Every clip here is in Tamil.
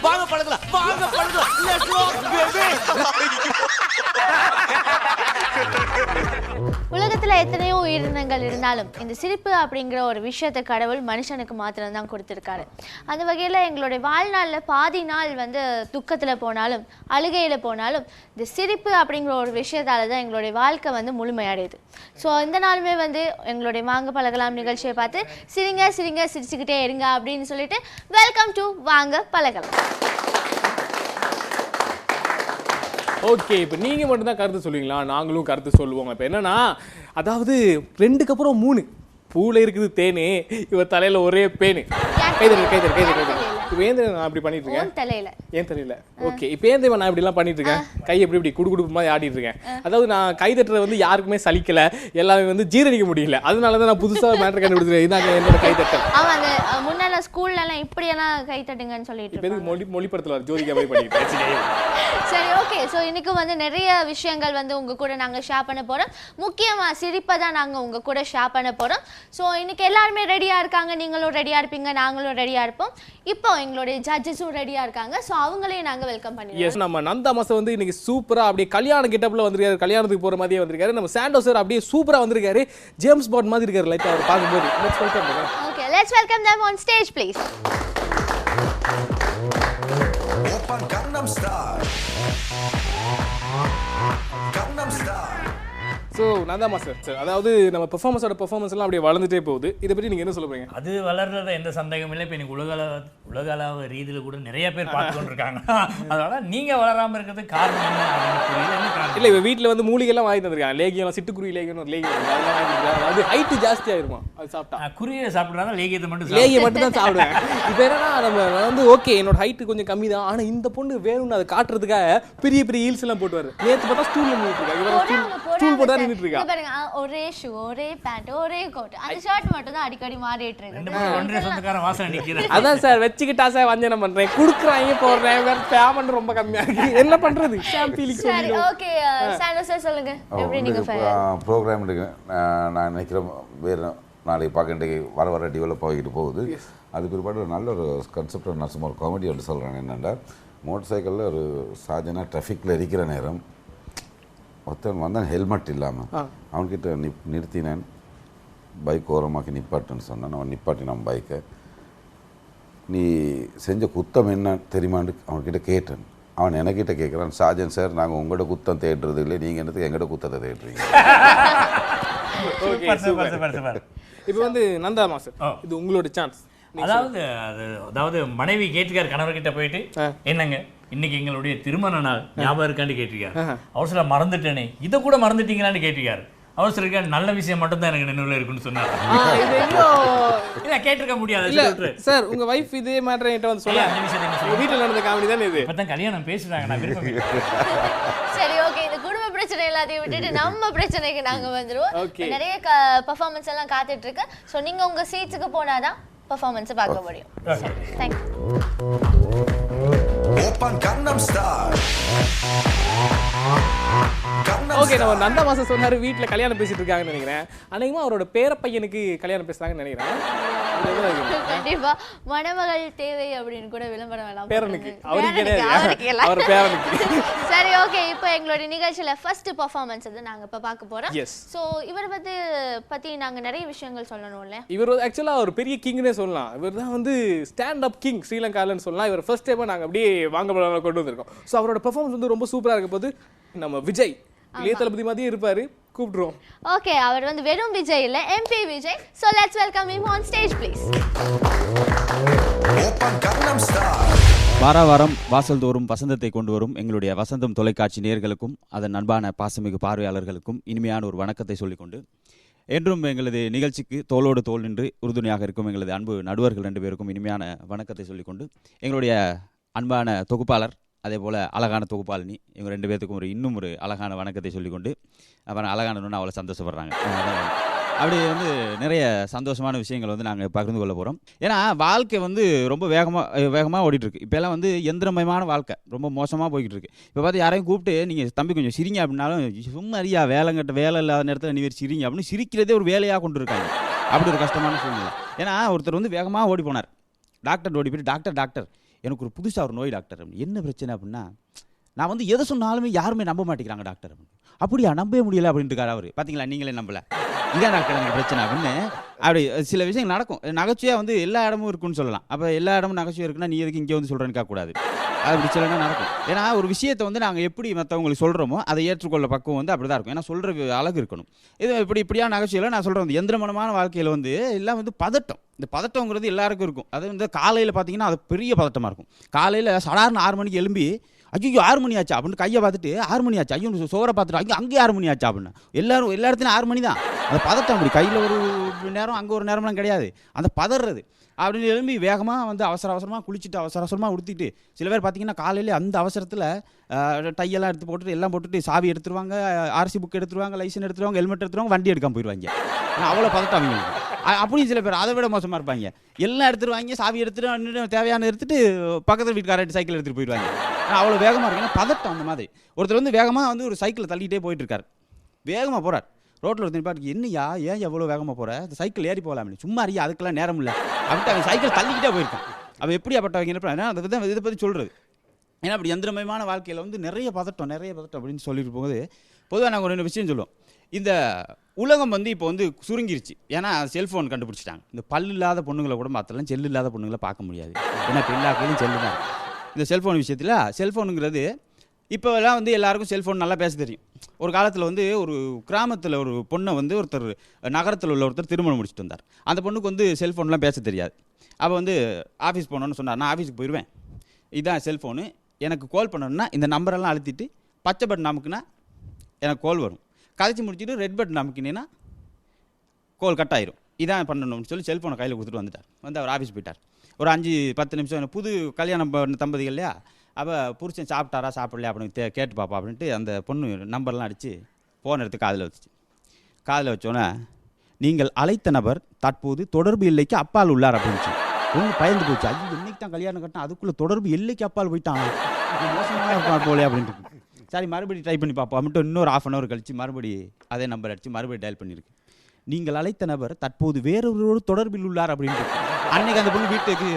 வாங்க பழகலாம், வாங்க பழகலாம். Let's rock, baby. உலகத்துல எத்தனையோ உயிரினங்கள் இருந்தாலும் இந்த சிரிப்பு அப்படிங்கிற ஒரு விஷயத்தை கடவுள் மனுஷனுக்கு மாத்திரம் தான் கொடுத்துருக்காரு. அந்த வகையில் எங்களுடைய வாழ்நாளில் பாதி நாள் வந்து துக்கத்தில் போனாலும் அழுகையில் போனாலும் இந்த சிரிப்பு அப்படிங்கிற ஒரு விஷயத்தால தான் எங்களுடைய வாழ்க்கை வந்து முழுமையடையுது. ஸோ இந்த நாளுமே வந்து எங்களுடைய வாங்க பழகலாம் நிகழ்ச்சியை பார்த்து சிரிங்க சிரிங்க சிரிச்சுக்கிட்டே இருங்க அப்படின்னு சொல்லிட்டு வெல்கம் டு வாங்க பழகலாம். ஓகே, இப்போ நீங்கள் மட்டும்தான் கருத்து சொல்லுவீங்களா? நாங்களும் கருத்து சொல்லுவோம். இப்போ என்னன்னா, அதாவது 2க்கு அப்புறம் 3 பூவில் இருக்குது தேனு, இவ தலையில் ஒரே பேனு. கைதறி இப்போ ஏந்திரன் நான் அப்படி பண்ணிட்டு இருக்கேன். ஏன் தெரியல. ஓகே, இப்போ ஏந்திரன் நான் இப்படிலாம் பண்ணிட்டு இருக்கேன். கை எப்படி குடுக்குடுப்பு மாதிரி ஆடிட்டு இருக்கேன். அதாவது நான் கைதட்டுறது வந்து யாருக்குமே சலிக்கல, எல்லாமே வந்து ஜீரணிக்க முடியல. அதனால தான் நான் புதுசாக மேட்டர் கண்டுபிடிச்சிருக்கேன். இதாங்க என்னோட கைதட்டல். முன்னால ஸ்கூல்லலாம் இப்படியெல்லாம் கை தட்டுங்கன்னு சொல்லிட்டு இப்போ மொழிப்படத்தில் ஜோதிகா மாதிரி பண்ணிட்டு. சரி, ஓகே. ஸோ இன்னைக்கு வந்து நிறைய விஷயங்கள் வந்து உங்க கூட நாங்கள் ஷேர் பண்ண போறோம். முக்கியமா சிரிப்பை தான் நாங்கள் உங்க கூட ஷேர் பண்ண போறோம். ஸோ இன்னைக்கு எல்லாருமே ரெடியா இருக்காங்க, நீங்களும் ரெடியா இருப்பீங்க, நாங்களும் ரெடியா இருப்போம். இப்போ எங்களுடைய ஜட்ஜஸும் ரெடியா இருக்காங்க. ஸோ அவங்களையும் நாங்கள் வெல்கம் பண்ணிடுவோம். எஸ், நம்ம நந்தா மாசம் வந்து இன்னைக்கு சூப்பரா அப்படியே கல்யாண கெட்டப்ல வந்திருக்காரு. கல்யாணத்துக்கு போற மாதிரியே வந்திருக்காரு. நம்ம சாண்டோ சார் அப்படியே சூப்பரா வந்திருக்காரு. ஜேம்ஸ் பாண்ட் மாதிரி இருக்காரு லைட்டா அவர் பாக்கும்போது. Let's welcome them. Okay, let's welcome them on stage please. Open Gangnam Style. Gangnam Style. So Nanda master sir, அதாவது நம்ம பெர்ஃபார்மன்ஸ் எல்லாம் அப்படியே வளர்ந்துட்டே போகுது. இதை பற்றி நீங்கள் என்ன சொல்ல போறீங்க? அது வளர்றத எந்த சந்தேகமும் இல்லை. இப்போ இன்னைக்கு உலகளவு ரீதியில் கூட நிறைய பேர் பார்த்து கொண்டிருக்காங்க. அதனால நீங்கள் வளராமல் இருக்கிறதுக்கு காரணம் என்ன அப்படின்னு புரியல. இல்லை, இப்போ வீட்டில் வந்து மூலிகைலாம் வாங்கி தந்திருக்காங்க. லேகியம், சிட்டுக்குருவி லேகியம், லேகியம் அதெல்லாம் வாங்கி தந்திருக்காங்க. அது ஹைட்டு ஜாஸ்தி ஆயிருமா அது சாப்பிட்டா? குருவியை சாப்பிட்றாங்க, லேகியத்தை மட்டும் தான் சாப்பிடுவேன். இப்போ என்னன்னா, நம்ம வந்து ஓகே என்னோட ஹைட்டு கொஞ்சம் கம்மி தான், ஆனால் இந்த பொண்ணு வேணும்னு அதை காட்டுறதுக்காக பெரிய பெரிய ஹீல்ஸ் எல்லாம் போட்டு வரு. நேற்று பார்த்தா ஸ்டூல்ல நின்றுட்டு இருக்காங்க. ஸ்டூல் போட்டா நின்றுட்டு இருக்கா. ஒரே ஷூ, ஒரே பேண்ட், ஒரே கோட், அந்த ஷர்ட் மட்டும் தான் அடிக்கடி மாறிட்டு இருக்கு. ஒன்றே சொந்தக்காரன் வாசனை நிற்கிறேன். அதான் சார் வச்சுக்கிட்டா சார் வஞ்சனம் பண்றேன், குடுக்குறாங்க போடுறேன், வேற பேமெண்ட் ரொம்ப கம்மியா இருக்கு, என்ன பண்றது? சரி, ஓகே. சாண்டோ சார் சொல்லுங்க, எப்படி நீங்க ப்ரோக்ராம் இருக்கு. நான் நினைக்கிறேன் வேறு நாளைக்கு பார்க்க வர டெவலப் ஆகிட்டு போகுது. அது பிற்பாடு நல்ல ஒரு கன்செப்ட். நான் சும்மா ஒரு காமெடி ஒன்று சொல்கிறேன். என்னென்னா, மோட்டர் சைக்கிளில் ஒரு சாஜனாக டிராஃபிக்கில் இருக்கிற நேரம் ஒருத்தன் வந்தான் ஹெல்மெட் இல்லாமல். அவன்கிட்ட நிறுத்தினேன், பைக் ஓரமாக்கி நிப்பாட்டுன்னு சொன்னான். அவன் நிப்பாட்டினான் பைக்கை. நீ செஞ்ச குத்தம் என்ன தெரியுமான்னு அவன்கிட்ட கேட்டேன். அவன் என்கிட்ட கேட்குறான், சாஜன் சார் நாங்கள் உங்களோட குத்தம் தேடுறது இல்லை, நீங்கள் என்னத்துக்கு எங்களோட குத்தத்தை தேடுறீங்க? இப்போ வந்து நந்தா மாஸ்டர், இது உங்களோட சான்ஸ். அதாவது மனைவி கேட்டுக்கார் கணவர்கிட்ட போயிட்டு, என்னங்க இன்னைக்கு எங்களுடைய திருமண நாள் ஞாபகம் இருக்கான்னு கேட்டிருக்காரு. அவர் சில மறந்துட்டேனே, இதை கூட மறந்துட்டீங்களான்னு கேட்டிருக்காரு. அவர் சில நல்ல விஷயம் மட்டும்தான் எனக்கு நினைவுல இருக்குன்னு சொன்னார். கேட்டிருக்க முடியாது சார். உங்க வைஃப் இதே மேட்டர் என்கிட்ட வந்து சொல்ல, வீட்டில் நடந்த காமெடி தானே இது. இப்பதான் கல்யாணம் பேசுறாங்க, நான் விரும்புகிறேன். சரி, ஓகே. இந்த குடும்ப பிரச்சனை எல்லாத்தையும் விட்டுட்டு நம்ம பிரச்சனைக்கு நாங்க வந்துருவோம். நிறைய பெர்ஃபார்மன்ஸ் எல்லாம் காத்துட்டு இருக்கு. ஸோ நீங்க உங்க சீட்ஸுக்கு போனாதான் பெர்ஃபார்மன்ஸை பார்க்க முடியும். Thank you. Open Gangnam Style. Okay, நம்ம நந்தா மாசம் சொன்னாரு வீட்டில் கல்யாணம் பேசிட்டு இருக்காங்கன்னு நினைக்கிறேன். அன்னைக்குமா அவரோட பேர பையனுக்கு கல்யாணம் பேசுறாங்கன்னு நினைக்கிறேன். கண்டிப்பா மணமகள் தேவை அப்படின்னு கூட விளம்பரம் வேணாம். பேரனுக்கு அவர் பேரனுக்கு. சரி, ஓகே. இப்போ எங்களுடைய நிகழ்ச்சியில ஃபர்ஸ்ட் பெர்ஃபார்மன்ஸ் வந்து நாங்க இப்ப பார்க்க போறோம். சோ இவர் பத்தி நாங்க நிறைய விஷயங்கள் சொல்லணும்ல. இவர் ஆக்சுவலா ஒரு பெரிய கிங்னே சொல்லலாம். இவர் தான் வந்து ஸ்டாண்ட் அப் கிங் ஸ்ரீலங்காலன்னு சொல்லலாம். இவர் ஃபர்ஸ்ட் டைமா நாங்க அப்படியே வாங்க கொண்டு வந்திருக்கோம். ஸோ அவரோட பெர்ஃபார்மன்ஸ் வந்து ரொம்ப சூப்பரா இருக்க போது. நம்ம விஜய் இளைய தளபதி மாதிரியே இருப்பாரு, கூப்பிடுறோம். ஓகே, அவர் வந்து வெறும் விஜய் இல்ல, MP Vijay. So let's welcome him on stage please. Open Gangnam Style. வாரம் வாசல் தோறும் வசந்தத்தை கொண்டு வரும் எங்களுடைய வசந்தம் தொலைக்காட்சி நேயர்களுக்கும் அதன் அன்பான பாசமிகு பார்வையாளர்களுக்கும் இனிமையான ஒரு வணக்கத்தை சொல்லிக்கொண்டு, என்றும் எங்களது நிகழ்ச்சிக்கு தோளோடு தோள் நின்று உறுதுணையாக இருக்கும் எங்களது அன்பு நடுவர்கள் 2 பேருக்கும் இனிமையான வணக்கத்தை சொல்லிக்கொண்டு, எங்களுடைய அன்பான தொகுப்பாளர் அதே போல் அழகான தொகுப்பாளினி, இவங்க 2 பேர்த்துக்கும் இன்னும் ஒரு அழகான வணக்கத்தை சொல்லிக்கொண்டு, அப்புறம் அழகானன்னு அவ்வளோ சந்தோஷப்படுறாங்க. அப்படி வந்து நிறைய சந்தோஷமான விஷயங்கள் வந்து நாங்கள் பகிர்ந்து கொள்ள போகிறோம். ஏன்னா வாழ்க்கை வந்து ரொம்ப வேகமாக ஓடிட்டுருக்கு. இப்போல்லாம் வந்து எந்திரமயமான வாழ்க்கை ரொம்ப மோசமாக போய்கிட்டு இருக்கு. இப்போ பார்த்து யாரையும் கூப்பிட்டு நீங்கள் தம்பி கொஞ்சம் சிரிங்க அப்படின்னாலும், சும்மா அறியா வேலை இல்லாத நேரத்தில் நீ சிரிங்க அப்படின்னு சிரிக்கிறதே ஒரு வேலையாக கொண்டு இருக்காங்க. அப்படி ஒரு கஷ்டமான சூழ்நிலை. ஏன்னா ஒருத்தர் வந்து வேகமாக ஓடி போனார், டாக்டர் ஓடி போய் டாக்டர் எனக்கு ஒரு புதுசாக ஒரு நோய் டாக்டர் அப்படின்னு. என்ன பிரச்சனை அப்படின்னா நான் வந்து எதை சொன்னாலுமே யாருமே நம்ப மாட்டேங்கிறாங்க டாக்டர் அப்படின்னு. அப்படியா நம்பவே முடியல அப்படின்ட்டு இருக்காரு அவர். பார்த்தீங்களா நீங்களே நம்பல, இதான் டாக்டர் எனக்கு பிரச்சனை அப்படின்னு. அப்படி சில விஷயங்கள் நடக்கும். நகைச்சுவையாக வந்து எல்லா இடமும் இருக்குன்னு சொல்லலாம். அப்போ எல்லா இடமும் நகைச்சுவை இருக்குன்னா நீ எதுக்கு இங்கே வந்து சொல்கிறேன்னு கேட்கக்கூடாது. அப்படி சிலனா நடக்கும். ஏன்னா ஒரு விஷயத்தை வந்து நாங்கள் எப்படி மற்றவங்களுக்கு சொல்கிறோமோ அதை ஏற்றுக்கொள்ள பக்குவம் வந்து அப்படி தான் இருக்கும். ஏன்னா சொல்கிற அழகு இருக்கணும். இது இப்படியான நகைச்சுவையில் நான் சொல்கிறேன், எந்திரமனமான வாழ்க்கையில் வந்து எல்லாம் வந்து பதட்டம். இந்த பதட்டங்கிறது எல்லாருக்கும் இருக்கும். அது வந்து காலையில் பார்த்தீங்கன்னா அது பெரிய பதட்டமாக இருக்கும். காலையில் சாதாரண 6 மணிக்கு எழும்பி ஐயோ 6 மணி ஆச்சா அப்படின்னு கையை பார்த்துட்டு 6 மணி ஆச்சா, ஐயோ சோரை பார்த்துட்டு அங்கே 6 மணி ஆச்சா அப்படின்னு. எல்லா இடத்துலையும் 6 மணி தான். அந்த பதட்டம் அப்படி கையில் ஒரு நேரம் அங்கே ஒரு நேரம்லாம் கிடையாது. அந்த பதறது அப்படின்னு எழும்பி வேகமாக வந்து அவசரமாக குளிச்சுட்டு அவசரமாக உடுத்திட்டு சில பேர் பார்த்தீங்கன்னா காலையில் அந்த அவசரத்தில் டையெல்லாம் எடுத்து போட்டுட்டு எல்லாம் போட்டுட்டு சாவி எடுத்துருவாங்க, ஆர்சி புக் எடுத்துருவாங்க, லைசன்ஸ் எடுத்துருவாங்க, ஹெல்மெட் எடுத்துருவாங்க, வண்டி எடுக்காமல் போயிடுவாங்க. அவ்வளோ பதட்டம் அவங்க. அப்படியும் சில பேர் அதை விட மோசமாக இருப்பாங்க. எல்லாம் எடுத்துருவாங்க, சாவி எடுத்துட்டு தேவையான எடுத்துட்டு பக்கத்தில் வீட்டுக்காரட்டு சைக்கிள் எடுத்துகிட்டு போயிடுவாங்க. அவ்வளோ வேகமாக இருக்கு. ஏன்னா பதட்டம் அந்த மாதிரி. ஒருத்தர் வந்து வேகமாக வந்து ஒரு சைக்கிளை தள்ளிகிட்டே போயிட்டு இருக்காரு. வேகமாக போகிறார். ரோட்டில் ஒருத்தர் பாட்டுக்கு என்னையா ஏன் எவ்வளோ வேகமாக போகிற, அந்த சைக்கிள் ஏறி போகலாமே, சும்மா அறியா அதுக்கெல்லாம் நேரம் இல்லை அப்படின்ட்டு அவன் சைக்கிள் தள்ளிக்கிட்டே போயிருக்கான். அவன் எப்படியாப்பட்டவங்க என்ன அதை தான் இதை பற்றி சொல்கிறது. ஏன்னா அப்படி யந்திரமயமான வாழ்க்கையில் வந்து நிறைய பதட்டம் அப்படின்னு சொல்லிட்டு போகுது. பொதுவாக நாங்கள் ஒரு விஷயம் சொல்லுவோம், இந்த உலகம் வந்து இப்போ வந்து சுருங்கிருச்சு. ஏன்னா செல்ஃபோன் கண்டுபிடிச்சிட்டாங்க. இந்த பல் இல்லாத பொண்ணுங்களை கூட மாற்றலாம், செல்லு இல்லாத பொண்ணுங்களை பார்க்க முடியாது. ஏன்னா இப்போ எல்லா கையிலும் செல்லு தான். இந்த செல்ஃபோன் விஷயத்தில் செல்ஃபோனுங்கிறது இப்போலாம் வந்து எல்லாருக்கும் செல்ஃபோன் நல்லா பேச தெரியும். ஒரு காலத்தில் வந்து ஒரு கிராமத்தில் ஒரு பொண்ணை வந்து ஒருத்தர் நகரத்தில் உள்ள ஒருத்தர் திருமணம் முடிச்சுட்டு வந்தார். அந்த பொண்ணுக்கு வந்து செல்ஃபோன்லாம் பேச தெரியாது. அப்போ வந்து ஆஃபீஸ் போனோன்னு சொன்னார், நான் ஆஃபீஸுக்கு போயிடுவேன், இதுதான் செல்ஃபோனு, எனக்கு கால் பண்ணணுன்னா இந்த நம்பரெல்லாம் அழுத்திட்டு பச்சை பட்டன் அமுக்குனா எனக்கு கால் வரும், கதைச்சி முடிச்சுட்டு ரெட் பட்டன் அமுக்கினேன்னா கால் கட் ஆயிரும், இதான் பண்ணணும்னு சொல்லி செல்ஃபோனை கையில் கொடுத்துட்டு வந்துட்டார். வந்து அவர் ஆஃபீஸ் போயிட்டார். ஒரு 5-10 நிமிஷம் புது கல்யாணம் தம்பதிகள் இல்லையா, அப்போ புருஷன் சாப்பிட்டாரா சாப்பிடலையா அப்படின்னு கேட்டு பாப்பா அப்படின்ட்டு அந்த பொண்ணு நம்பர்லாம் அடித்து ஃபோன் எடுத்து காதில் வச்சோன்னே நீங்கள் அழைத்த நபர் தற்போது தொடர்பு எல்லைக்கு அப்பால் உள்ளார் அப்படின்ச்சு. பொண்ணு பயந்து போச்சு. ஐயோ இன்னைக்கு தான் கல்யாணம் கட்டினா அதுக்குள்ளே தொடர்பு எல்லைக்கு அப்பால் போயிட்டான், மோசமாக இருப்பான் போலே அப்படின்ட்டு. சரி மறுபடியும் ட்ரை பண்ணி பார்ப்போம் அப்படின்ட்டு இன்னொரு 1/2 hour கழிச்சு மறுபடியும் அதே நம்பர் அடித்து மறுபடியும் டயல் பண்ணியிருக்கு. நீங்கள் அழைத்த நபர் தற்போது வேறொரு தொடர்பில் உள்ளார் அப்படின்ட்டு. அன்னைக்கு அந்த பொண்ணு வீட்டுக்கு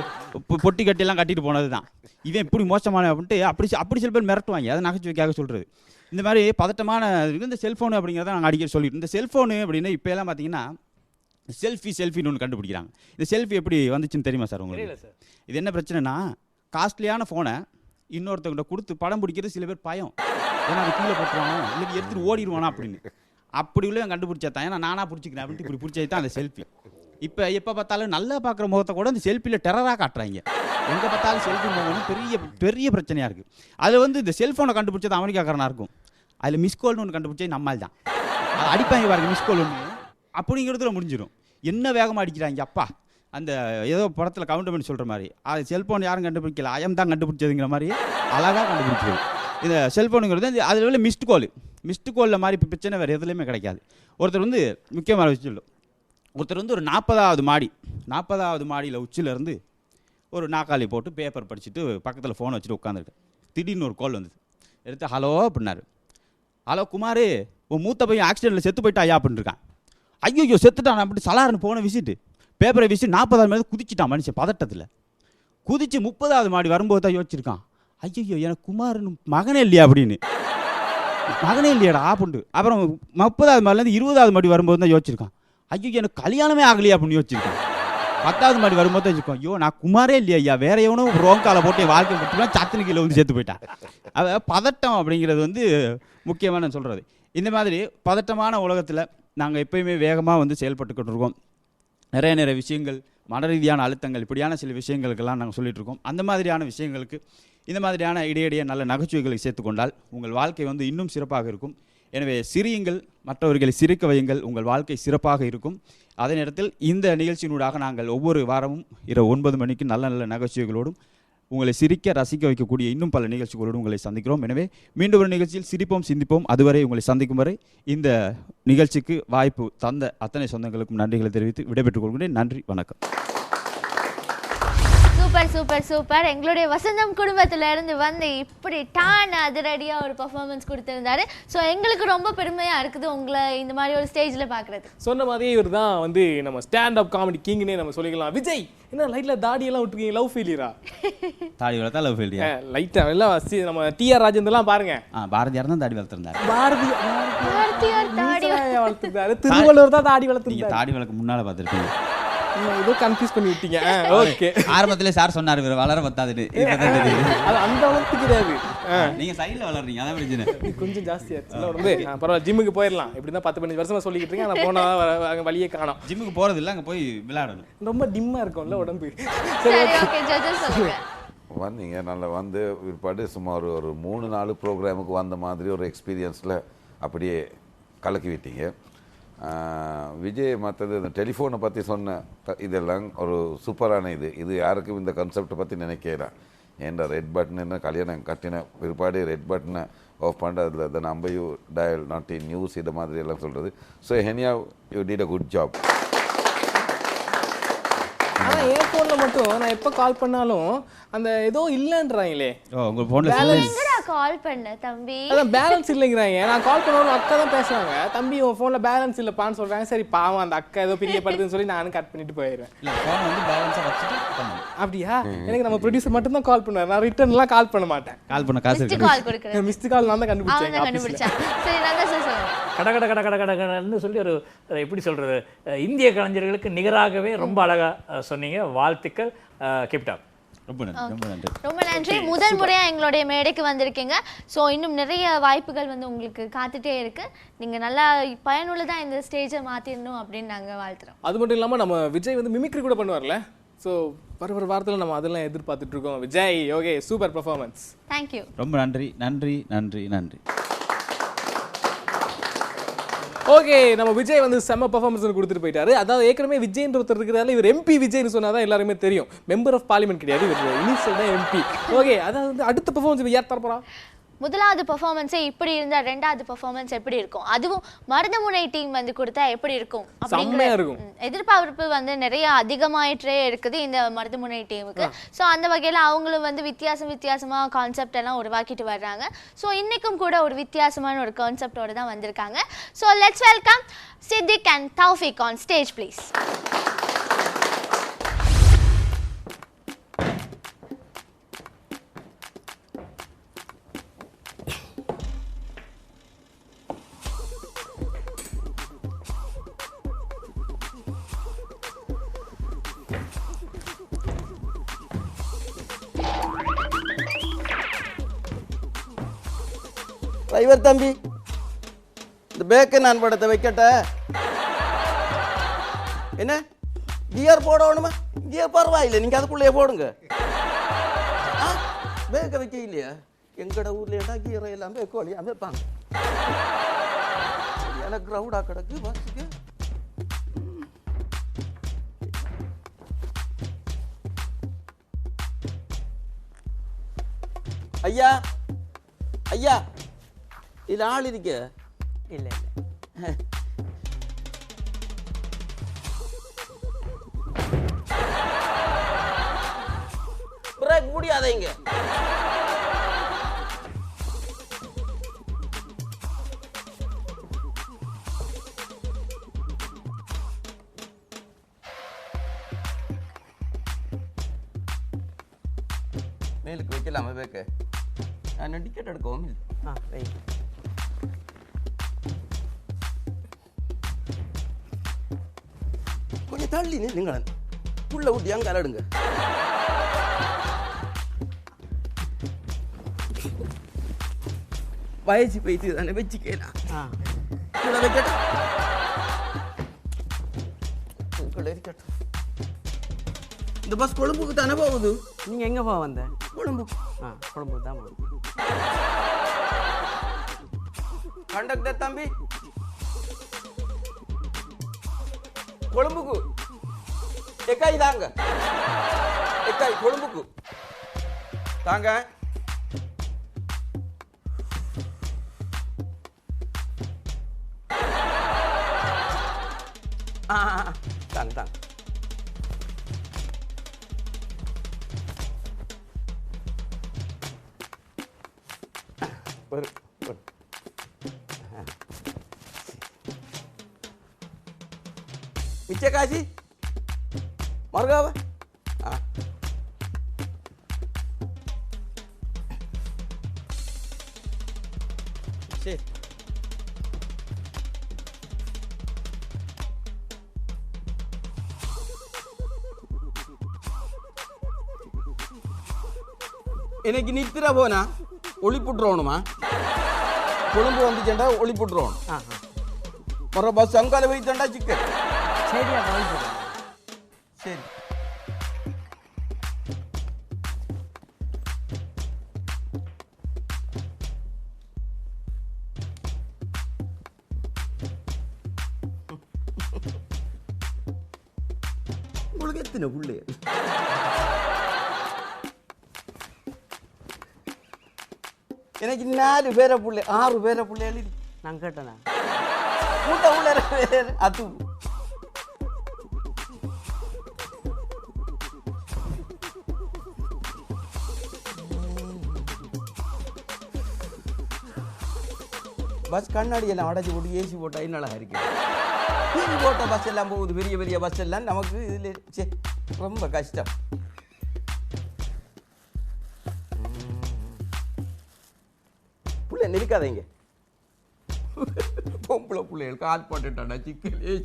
பொட்டி கட்டியெல்லாம் கட்டிட்டு போனது தான். இவன் இப்படி மோசமான அப்படின்ட்டு அப்படி சில பேர் மிரட்டுவாங்க. அதை நகைச்சுவைக்காக சொல்கிறது. இந்த மாதிரி பதட்டமான இந்த செல்ஃபோனு அப்படிங்கிறத நாங்கள் அடிக்கடி சொல்லிட்டு, இந்த செல்ஃபோனு அப்படின்னா இப்போ எல்லாம் பார்த்தீங்கன்னா செல்ஃபின்னு ஒன்று கண்டுபிடிக்கிறாங்க. இந்த செல்ஃபி எப்படி வந்துச்சுன்னு தெரியுமா சார் உங்களுக்கு? இது என்ன பிரச்சனைனா, காஸ்ட்லியான ஃபோனை இன்னொருத்தவங்கிட்ட கொடுத்து படம் பிடிக்கிறது சில பேர் பயம். ஏன்னா அது கீழே போட்டுருவானோ இல்லை எடுத்துகிட்டு ஓடிடுவானா அப்படின்னு. அப்படி உள்ள கண்டுபிடிச்சா தான், ஏன்னா நானாக பிடிச்சிக்கிறேன் அப்படின்ட்டு இப்படி பிடிச்சது தான் அந்த செல்ஃபி. இப்போ எப்போ பார்த்தாலும் நல்லா பார்க்குற முகத்தை கூட அந்த செல்ஃபியில் டெரராக காட்டுறாங்க. எங்கே பார்த்தாலும் செல்ஃபி முகம் பெரிய பிரச்சனையாக இருக்குது. அதில் வந்து இந்த செல்ஃபோனை கண்டுபிடிச்சது அமெரிக்காக்காரனாக இருக்கும். அதில் மிஸ்கால்னு ஒன்று கண்டுபிடிச்சது நம்மால் தான். அது அடிப்பாங்க பாருங்க மிஸ்கால் ஒன்று அப்படிங்கிறதுல முடிஞ்சிடும். என்ன வேகமாக அடிக்கிறாங்க அப்பா. அந்த ஏதோ படத்தில் கவுண்டமெண்ட் சொல்கிற மாதிரி அது செல்ஃபோன் யாரும் கண்டுபிடிக்கல, அயம் தான் கண்டுபிடிச்சதுங்கிற மாதிரி அழகாக கண்டுபிடிச்சது இந்த செல்ஃபோனுங்கிறது. அதில் உள்ள மிஸ்டு காலில் மாதிரி இப்போ பிரச்சனை வேறு எதுலேயுமே கிடைக்காது. ஒருத்தர் வந்து முக்கியமான விஷயம் இல்லை, ஒருத்தர் வந்து ஒரு 40வது மாடியில் உச்சிலேருந்து ஒரு நாக்காளி போட்டு பேப்பர் படிச்சுட்டு பக்கத்தில் ஃபோனை வச்சுட்டு உட்காந்துருக்கு. திடீர்னு ஒரு கால் வந்தது. எடுத்து ஹலோ அப்படின்னாரு. ஹலோ குமார், உன் மூத்த பையன் ஆக்சிடெண்ட்டில் செத்து போயிட்டா ஐயா அப்படின்னு இருக்கான். ஐயோ செத்துட்டான் அப்படி சலாருன்னு ஃபோனை வீசிட்டு பேப்பரை வீசி 40வது மாடி குதிச்சிட்டான் மனுஷன் பதட்டத்தில். குதிச்சு 30வது மாடி வரும்போது தான் யோசிச்சிருக்கான், ஐயோ எனக்கு குமார்னு மகனே இல்லையா அப்படின்னு. மகனே இல்லையாடா அப்படின்ட்டு. அப்புறம் 30வது மாடிலேருந்து 20வது மாடி வரும்போது தான் யோசிச்சிருக்கான், ஐயோ எனக்கு கல்யாணமே ஆகலையா அப்படின்னு யோசிச்சிருக்கான். 10வது மாடி வரும்போது தான் வச்சுருக்கோம், ஐயோ நான் குமாரே இல்லையா ஐயா, வேற எவனும் ரோங்கால போட்டு என் வாழ்க்கை மட்டும்னா சத்துனு கீழே வந்து சேர்த்து போயிட்டான். அதை பதட்டம் அப்படிங்கிறது வந்து முக்கியமான சொல்கிறது. இந்த மாதிரி பதட்டமான உலகத்தில் நாங்கள் எப்பயுமே வேகமாக வந்து செயல்பட்டுக்கிட்டு இருக்கோம். நிறைய விஷயங்கள், மன ரீதியான அழுத்தங்கள், இப்படியான சில விஷயங்களுக்கெல்லாம் நாங்கள் சொல்லிகிட்ருக்கோம். அந்த மாதிரியான விஷயங்களுக்கு இந்த மாதிரியான இடையிடையே நல்ல நகைச்சுவைகளை சேர்த்துக்கொண்டால் உங்கள் வாழ்க்கை வந்து இன்னும் சிறப்பாக இருக்கும். எனவே சிரியுங்கள், மற்றவர்களை சிரிக்க வையுங்கள், உங்கள் வாழ்க்கை சிறப்பாக இருக்கும். அதே நேரத்தில் இந்த நிகழ்ச்சியினூடாக நாங்கள் ஒவ்வொரு வாரமும் இரவு 9 மணிக்கு நல்ல நகைச்சுவைகளோடும் உங்களை சிரிக்க ரசிக்க வைக்கக்கூடிய இன்னும் பல நிகழ்ச்சிகளோடு உங்களை சந்திக்கிறோம். எனவே மீண்டும் ஒரு நிகழ்ச்சியில் சிரிப்போம் சிந்திப்போம். அதுவரை உங்களை சந்திக்கும் வரை இந்த நிகழ்ச்சிக்கு வாய்ப்பு தந்த அத்தனை சொந்தங்களுக்கும் நன்றிகளை தெரிவித்து விடைபெற்றுக் கொள்கிறேன். நன்றி, வணக்கம். Super super super. எங்களுடைய வசந்தம் குடும்பத்துல இருந்து வந்து இப்படி டான் அதிரடியா ஒரு பெர்ஃபார்மன்ஸ் கொடுத்திருந்தாரு. ஸோ எங்களுக்கு ரொம்ப பெருமையா இருக்குது உங்களை இந்த மாதிரி ஒரு ஸ்டேஜ்ல பாக்குறது. சொன்ன மாதிரியே இவர் தான் வந்து நம்ம ஸ்டாண்ட் அப் காமெடி கிங்னே நம்ம சொல்லிக்கலாம். விஜய் என்ன லைட்ல தாடியெல்லாம் விட்டுருக்கீங்க, லவ் ஃபெயிலியரா? தாடி வளர்த்தா லவ் ஃபெயிலியர். லைட்டா எல்லாம் நம்ம டிஆர் ராஜேந்திரலாம் பாருங்க, பாரதியார் தான் தாடி வளர்த்துருந்தாரு. பாரதியார் தாடி வளர்த்துருந்தாரு. திருவள்ளுவர் தான் தாடி நீங்க வளர்த்துருந்தாரு. தாடி வளர்க்க முன்னால பார்த்துருக்கீங்க. ஏதோ கன்ஃபியூஸ் பண்ணி விட்டீங்க. ஓகே, ஆரம்பத்திலே சார் சொன்னார் இவர் வளர பத்தாதுன்னு. அது அந்த அளவுக்கு கிடையாது. நீங்க சைடுல வளர்றீங்க, அதான் பிரச்சனை. கொஞ்சம் ஜாஸ்தியாச்சு உடம்பு. பரவாயில்ல, ஜிம்முக்கு போயிடலாம். இப்படி தான் 10-15 வருஷமா சொல்லிக்கிட்டு இருக்கேன். ஆனால் போனா அங்கே வழியே காணோம். ஜிம்முக்கு போறது இல்லை, அங்கே போய் விளையாடணும். ரொம்ப டிம்மா இருக்கும்ல உடம்பு. சரி ஓகே ஜட்ஜஸ் சொல்லுங்க. வந்தீங்க நல்லா வந்து பிற்பாடு சுமார் ஒரு 3-4 ப்ரோக்ராமுக்கு வந்த மாதிரி ஒரு எக்ஸ்பீரியன்ஸில் அப்படியே கலக்கி விட்டீங்க. விஜய் மற்றது இந்த டெலிஃபோனை பற்றி சொன்ன இதெல்லாம் ஒரு சூப்பரான இது யாருக்கும் இந்த கான்செப்டை பற்றி நினைக்கலாம். ஏன்டா ரெட் பட்டன் என்ன கல்யாணம் கட்டின பிற்பாடு ரெட் பட்டனை ஆஃப் பண்ணுறதுல the number you dial not in use இது மாதிரி எல்லாம் சொல்கிறது. ஸோ ஹெனியா you did a good job. ஆனால் என் ஃபோனில் மட்டும் நான் எப்போ கால் பண்ணாலும் அந்த ஏதோ இல்லைன்றாங்களே. உங்க ஃபோனில் எங்கடா கால் பண்ண தம்பி? அதான் பேலன்ஸ் இல்லைங்கிறாங்க. நான் கால் பண்ணாலும் அக்கா தான் பேசுவாங்க. தம்பி உன் ஃபோனில் பேலன்ஸ் இல்லைப்பான்னு சொல்கிறாங்க. சரி பாவம் அந்த அக்கா ஏதோ பிரியப்படுதுன்னு சொல்லி நானும் கட் பண்ணிட்டு போயிடுவேன். இல்லை, ஃபோன் வந்து பேலன்ஸாக வச்சுட்டு பண்ணணும். அப்படியா? எனக்கு நம்ம ப்ரொடியூசர் மட்டும் தான் கால் பண்ணுவார். நான் ரிட்டர்ன்லாம் கால் பண்ண மாட்டேன். கால் பண்ண காசு மிஸ்டு கால் கொடுக்குறேன். மிஸ்டு கால் நான் தான் அவன் தான் கண்டுபிடிச்சேன். சரி நல்லா சொல்லுங்க. கடகடன்னு சொல்லி ஒரு எப்படி சொல்றது, இந்திய கலைஞர்களுக்கு நிகராகவே ரொம்ப அழகா சொன்னீங்க. வாழ்த்துக்கள். கீப் ரொம்ப நன்றி, ரொம்ப நன்றி. ரொம்ப நன்றி. முதல் முறையா எங்களுடைய மேடைக்கு வந்திருக்கீங்க. ஸோ இன்னும் நிறைய வாய்ப்புகள் வந்து உங்களுக்கு காத்துட்டே இருக்கு. நீங்க நல்லா பயனுள்ளதா இந்த ஸ்டேஜை மாத்திரணும் அப்படின்னு நாங்க வாழ்த்துறோம். அது மட்டும் இல்லாமல் நம்ம விஜய் வந்து மிமிக்ரி கூட பண்ணுவார்ல. ஸோ வர வாரத்தில் நம்ம அதெல்லாம் எதிர்பார்த்துட்டு இருக்கோம். Vijay okay, super performance. Thank you. ரொம்ப நன்றி நன்றி நன்றி நன்றி. ஓகே, நம்ம விஜய் வந்து செம்ம பெர்ஃபார்மன்ஸ் கொடுத்துட்டு போயிட்டாரு. அதாவது ஏற்கனவே விஜய்ன்ற ஒருத்தர் இருக்கிறதால இவர் எம்பி விஜய்னு சொன்னாதான் எல்லாருமே தெரியும். மெம்பர் ஆஃப் பார்லிமெண்ட் கிடையாது, இவர் இனிஷியல் தான் எம்பி. ஓகே, அதாவது வந்து அடுத்த பெர்ஃபார்மன்ஸ் யார் தரப்போறா? முதலாவது பெர்ஃபார்மன்ஸே இப்படி இருந்தா ரெண்டாவது பெர்ஃபார்மன்ஸ் எப்படி இருக்கும், அதுவும் மருதமுனை டீம் வந்து கொடுத்தா எப்படி இருக்கும் அப்படிங்கிற எதிர்பார்ப்பு வந்து நிறைய அதிகமாயிட்டே இருக்குது இந்த மருதமுனை டீமுக்கு. ஸோ அந்த வகையில் அவங்களும் வந்து வித்தியாசமா கான்செப்ட் எல்லாம் உருவாக்கிட்டு வர்றாங்க. ஸோ இன்னைக்கும் கூட ஒரு வித்தியாசமான ஒரு கான்செப்டோட தான் வந்திருக்காங்க. So let's welcome Siddiq and Taufiq on stage please. Driver தம்பி, இந்த பேக்கை நான் படத்தை வைக்கட்ட என்ன கியர் போடணுமா? கியர் பரவாயில்லை, நீங்க அதுக்குள்ளே போடுங்க. பேக்கை வைக்க இல்லையா? எங்கட ஊர்ல கியரை எல்லாம் பேக்கு வழியா வைப்பாங்க. எனக்கு கிரௌடா கிடக்கு வாசிக்க. ஐயா ஐயா, இது ஆள் இருக்க? இல்லை இல்லை. பிரேக் முடியாதீங்க. மேலுக்கு வைக்கலாமா பேக்க? நான் டிக்கெட் எடுக்கவும் இல்லை. கொஞ்சம் தள்ளி நில்லுங்க, உள்ள ஊட்டி அங்க அலடுங்க. வயசு போயிட்டு தானே வச்சுக்கலாம். வைக்கட்டும், இருக்கட்டும். இந்த பஸ் கொழும்புக்கு தானே போகுது. நீங்க எங்க போக வந்த? கொழும்பு. கொழும்பு தான். கண்டக்டர் தம்பி, கொழும்புக்கு எக்காய் தாங்க. எக்காய் கொழும்புக்கு தாங்க. தாங்க தாங்க. மிச்ச காசி மறுகாவ சரி எனக்கு நித்திர போனா ஒளிப்புட்டுருவணுமா கொழும்பு வந்துச்சேன்டா ஒளிப்புட்டுருவணும் ஒரு பஸ் அங்கால வைத்தண்டா சிக்கன் சரியா கவனிச்சு சரி உங்களுக்கு எத்தனை புள்ளே எனக்கு 4 பேரை புள்ளை 6 பேரை புள்ளைகள் இருக்கு நான் கேட்டேனா கூட்ட உள்ள அது பஸ் கண்ணாடி எல்லாம் அடைச்சி போட்டு ஏசி போட்டா இன்னும் அழகா இருக்கு ஏசி போட்ட பஸ் எல்லாம் போகுது பெரிய பெரிய பஸ் எல்லாம் நமக்கு இதில் ரொம்ப கஷ்டம் புள்ள நெருக்காதீங்க பொம்பளை பிள்ளைகள் கால் போட்டுட்டாண்டா சிக்கன் ஏசி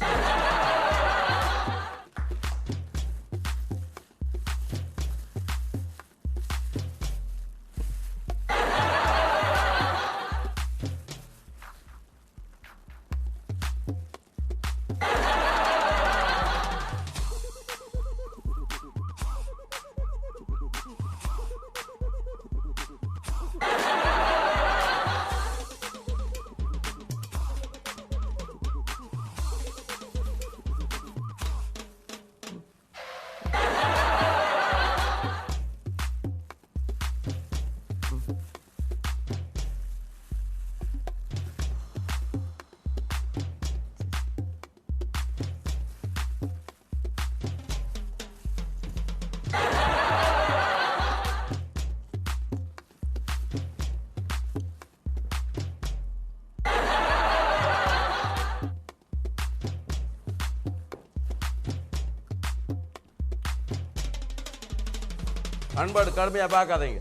அன்பாடு கடுமையா பார்க்காதீங்க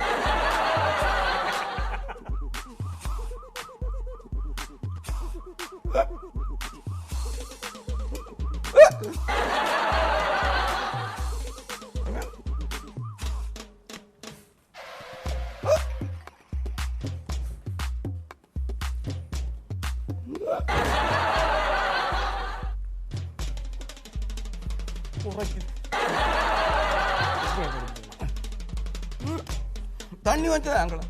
தண்ணி வச்சதாங்களா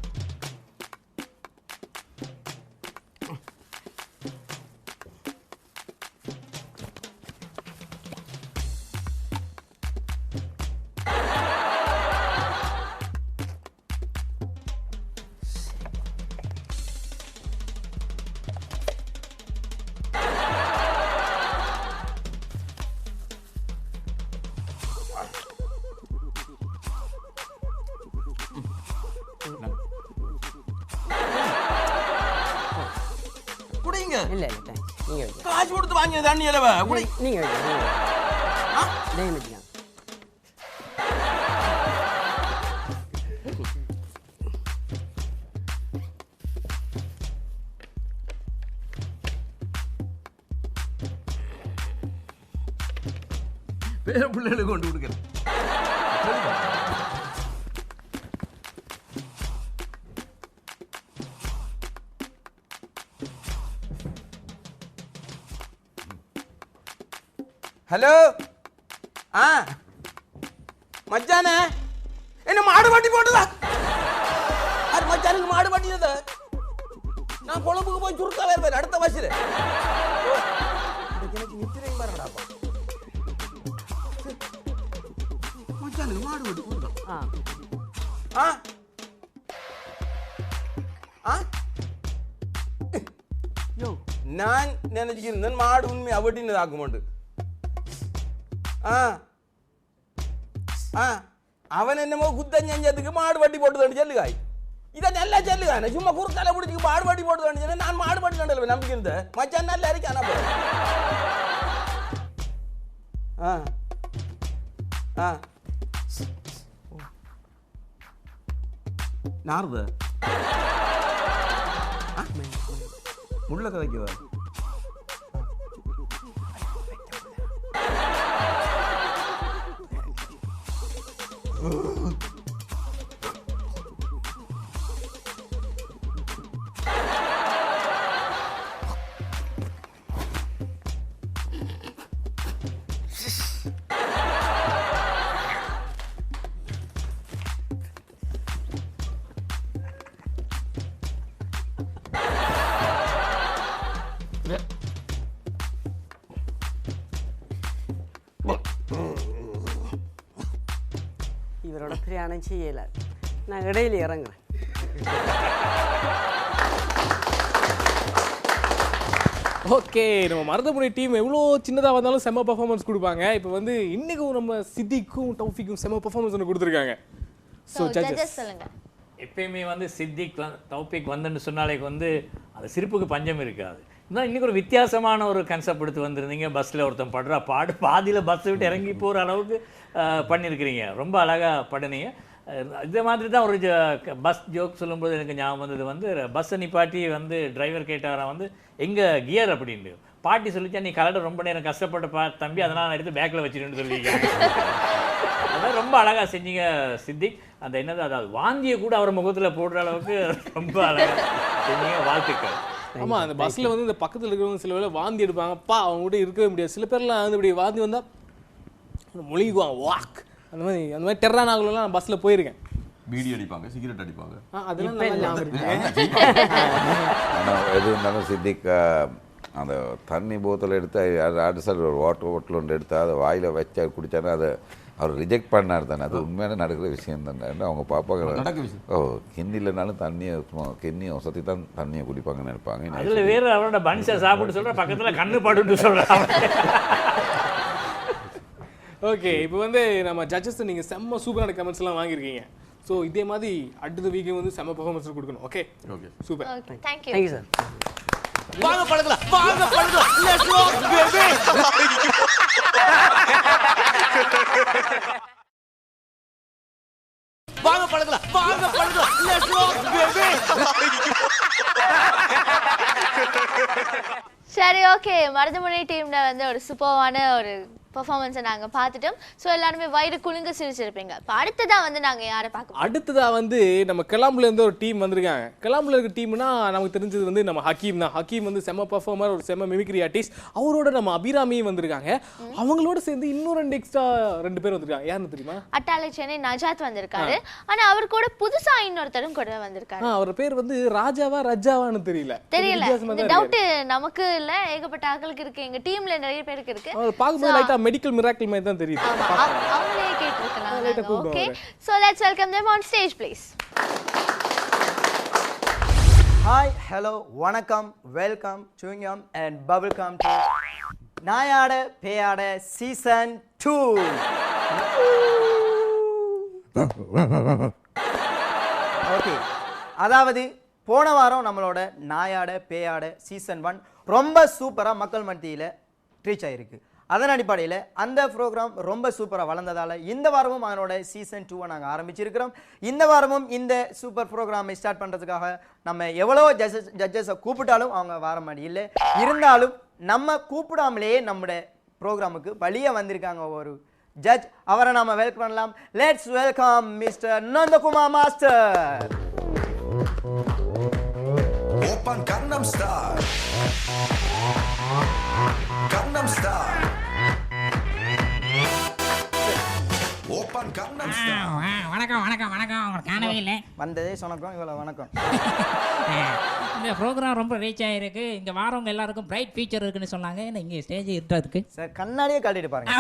குடிங்க இல்லை இல்லை தேங்க்ஸ் நீங்கள் வைங்க காசு கொடுத்து வாங்கிய தண்ணி இல்லவா குடி நீங்கள் வைங்க நீங்கள் வச்சுக்கோங்க பேர பிள்ளைகளுக்கு கொண்டு கொடுக்குறேன் ஹலோ ஆ மச்சானே என்ன மாடு வட்டி போட்டதா அது மச்சானுக்கு மாடு வட்டியது நான் கொழம்புக்கு போய் சுருக்கா வேறு அடுத்த பஸ்ஸில் எனக்கு நித்திரையும் பாருங்கடாப்பா மச்சானுக்கு மாடு வட்டி கொடுத்தான் ஆ ஆ யோ நான் நினைச்சுக்கிறேன் மாடு உண்மை அவட்டின்னு ஆக்குமாண்டு அவன் என்னமோ குத்தம் செஞ்சதுக்கு மாடு வட்டி போட்டுதான் சொல்லுகாய் இதை நல்லா சொல்லுங்க சும்மா குறுக்கால பிடிச்சி மாடுபாடி போட்டு வேண்டிய நான் மாடுபாடி கண்டல நம்பிக்கை இருந்த மச்சான் நல்லா இருக்கானா நார்து முள்ள கதைக்குவா இவரோட பிரயாணம் செய்யல நான் இடையில இறங்குறேன். ஓகே, நம்ம மருதமுனை டீம் எவ்வளோ சின்னதாக வந்தாலும் செம்ம பர்ஃபார்மன்ஸ் கொடுப்பாங்க. இப்போ வந்து இன்னைக்கும் நம்ம சித்திக்கும் டௌஃபிக்கும் செம்ம பர்ஃபார்மன்ஸ் ஒன்று கொடுத்துருக்காங்க. ஸோ ஜட்ஜஸ் சொல்லுங்க. எப்பயுமே வந்து சித்திக் தௌஃபிக் வந்துன்னு சொன்னாலே வந்து அது சிரிப்புக்கு பஞ்சம் இருக்காது. இன்னும் இன்றைக்கி ஒரு வித்தியாசமான ஒரு கன்செப்ட் எடுத்து வந்திருந்தீங்க. பஸ்ஸில் ஒருத்தன் படுறா பாடு பாதியில் பஸ்ஸை விட்டு இறங்கி போகிற அளவுக்கு பண்ணியிருக்கிறீங்க. ரொம்ப அழகாக பண்ணுனீங்க. இதே மாதிரி தான் ஒரு பஸ் ஜோக் சொல்லும்போது எனக்கு ஞாபகம் வந்தது வந்து பஸ்ஸை நிப்பாட்டி வந்து டிரைவர் கேட்டாரா வந்து எங்கே கியர் அப்படின்ட்டு பாட்டி சொல்லிச்சா நீ கலட ரொம்ப நேரம் கஷ்டப்பட்ட தம்பி அதனால் நான் எடுத்து பேக்கில் வச்சுருன்னு சொல்லியிருக்கேன். அதான் ரொம்ப அழகாக செஞ்சீங்க சித்திக். அந்த என்னது அதாவது வாந்தியை கூட அவர் முகத்தில் போடுற அளவுக்கு ரொம்ப அழகாக செஞ்சீங்க. வாழ்த்துக்கள். ஆமாம், அந்த பஸ்ஸில் வந்து இந்த பக்கத்தில் இருக்கிறவங்க சில வேளை வாந்தி எடுப்பாங்கப்பா, அவங்க கூட இருக்கவே முடியாது. சில பேர்லாம் வந்து இப்படி வாந்தி வந்தால் மொழிகுவாங்க வாக் அந்த மாதிரி டெர்ரா நாகலாம் நான் பஸ்ஸில் போயிருக்கேன். பீடி அடிப்பாங்க, சிகரெட் அடிப்பாங்க. அதெல்லாம் நல்லா ஞாபகம் இருக்கு. ஆனால் எது இருந்தாலும் சித்திக் அந்த தண்ணி போத்தல் எடுத்து அடுத்த சார் ஒரு வாட்டர் பாட்டில் ஒன்று எடுத்து அதை வாயில் வச்சா குடித்தானே அதை அவர் ரிஜெக்ட் பண்ணார் தானே. அது உண்மையான நடக்கிற விஷயம் தானே. அவங்க பார்ப்பாங்க கிண்ணிலனாலும் தண்ணியை கிண்ணியை வசதி தான் தண்ணியை குடிப்பாங்கன்னு நினைப்பாங்க. அதில் வேறு அவரோட பன்ஸை சாப்பிட்டு சொல்கிற பக்கத்தில் கண்ணு படுன்னு சொல்கிறாங்க. ஓகே, இப்போ வந்து நம்ம ஜட்ஜஸ் நீங்கள் செம்ம சூப்பரான கமெண்ட்ஸ் எல்லாம் வாங்கியிருக்கீங்க. ஸோ இதே மாதிரி அடுத்த வீக்கே வந்து செம்ம பெர்ஃபார்மன்ஸ் கொடுக்கணும். Okay okay super. Thank you. Thank you sir. வாங்க பழகலாம், வாங்க பழகலாம். Let's rock baby. வாங்க பழகலாம், வாங்க பழகலாம். Let's rock baby. சரி, ஓகே. மருதமுனை டீம்ல வந்து ஒரு சூப்பரான ஒரு பெர்ஃபார்மன்ஸை நாங்கள் பார்த்துட்டோம். ஸோ எல்லாருமே வயிறு குலுங்க சிரிச்சிருப்பீங்க. இப்போ அடுத்ததாக வந்து நாங்கள் யாரை பார்க்க அடுத்ததாக வந்து நம்ம கிளாம்புலேருந்து ஒரு டீம் வந்திருக்காங்க. கிளாம்புல இருக்க டீம்னா நமக்கு தெரிஞ்சது வந்து நம்ம ஹக்கீம் தான். ஹக்கீம் வந்து செம்ம பர்ஃபார்மர், ஒரு செம்ம மிமிக்ரி ஆர்டிஸ்ட். அவரோட நம்ம அபிராமியும் வந்திருக்காங்க. அவங்களோட சேர்ந்து இன்னும் ரெண்டு பேர் வந்திருக்காங்க. யாருன்னு தெரியுமா? அட்டாலை சென்னை நஜாத் வந்திருக்காரு. ஆனால் அவர் கூட புதுசாக இன்னொருத்தரும் கூட வந்திருக்காரு. அவர் பேர் வந்து ராஜாவா ரஜாவான்னு தெரியல. இந்த டவுட் நமக்கு இல்லை, ஏகப்பட்ட ஆட்களுக்கு இருக்கு. எங்கள் டீம்ல நிறைய பேருக்கு இருக்கு. அவர் பார்க்கும்போது லைட்டாக மெடிக்கல் மிராக்கிள் மாதிரி தான் தெரியுது. அவங்களே கேட்டிருக்கலாம். Okay, so let's welcome them on stage please. Hi, hello, வணக்கம், welcome, chewing gum and bubble gum to நாயாட பேயாட சீசன் 2. ஓகே, அதாவது போன வாரம் நம்மளோட நாயாட பேயாட சீசன் 1 ரொம்ப சூப்பராக மக்கள் மத்தியில் ரீச் ஆயிருக்கு. அதன் அடிப்படையில் அந்த ப்ரோக்ராம் ரொம்ப சூப்பராக வளர்ந்ததால் இந்த வாரமும் அதனோட சீசன் 2 நாங்கள் ஆரம்பிச்சிருக்கிறோம். இந்த வாரமும் இந்த சூப்பர் ப்ரோக்ராமை ஸ்டார்ட் பண்ணுறதுக்காக நம்ம எவ்வளோ ஜட்ஜஸை கூப்பிட்டாலும் அவங்க வர மாதிரி இல்லை. இருந்தாலும் நம்ம கூப்பிடாமலேயே நம்முடைய ப்ரோக்ராமுக்கு வழியாக வந்திருக்காங்க ஒரு ஜட்ஜ். அவரை நாம் வெல்கம் பண்ணலாம். Let's welcome mister Nandakumar master. Open Gangnam Style. Gangnam Style. Open Gangnam Style. வணக்கம் வணக்கம் வணக்கம். அவங்க காணவே இல்லை. வந்ததே சொன்னோம். இவ்வளோ வணக்கம். இந்த ப்ரோக்ராம் ரொம்ப ரீச் ஆகிருக்கு. இந்த வாரம் எல்லாருக்கும் பிரைட் ஃபியூச்சர் இருக்குன்னு சொன்னாங்க. ஏன்னா இங்கே ஸ்டேஜ் இருட்டதுக்கு சார் கண்ணாடியே காட்டிட்டு பாருங்க.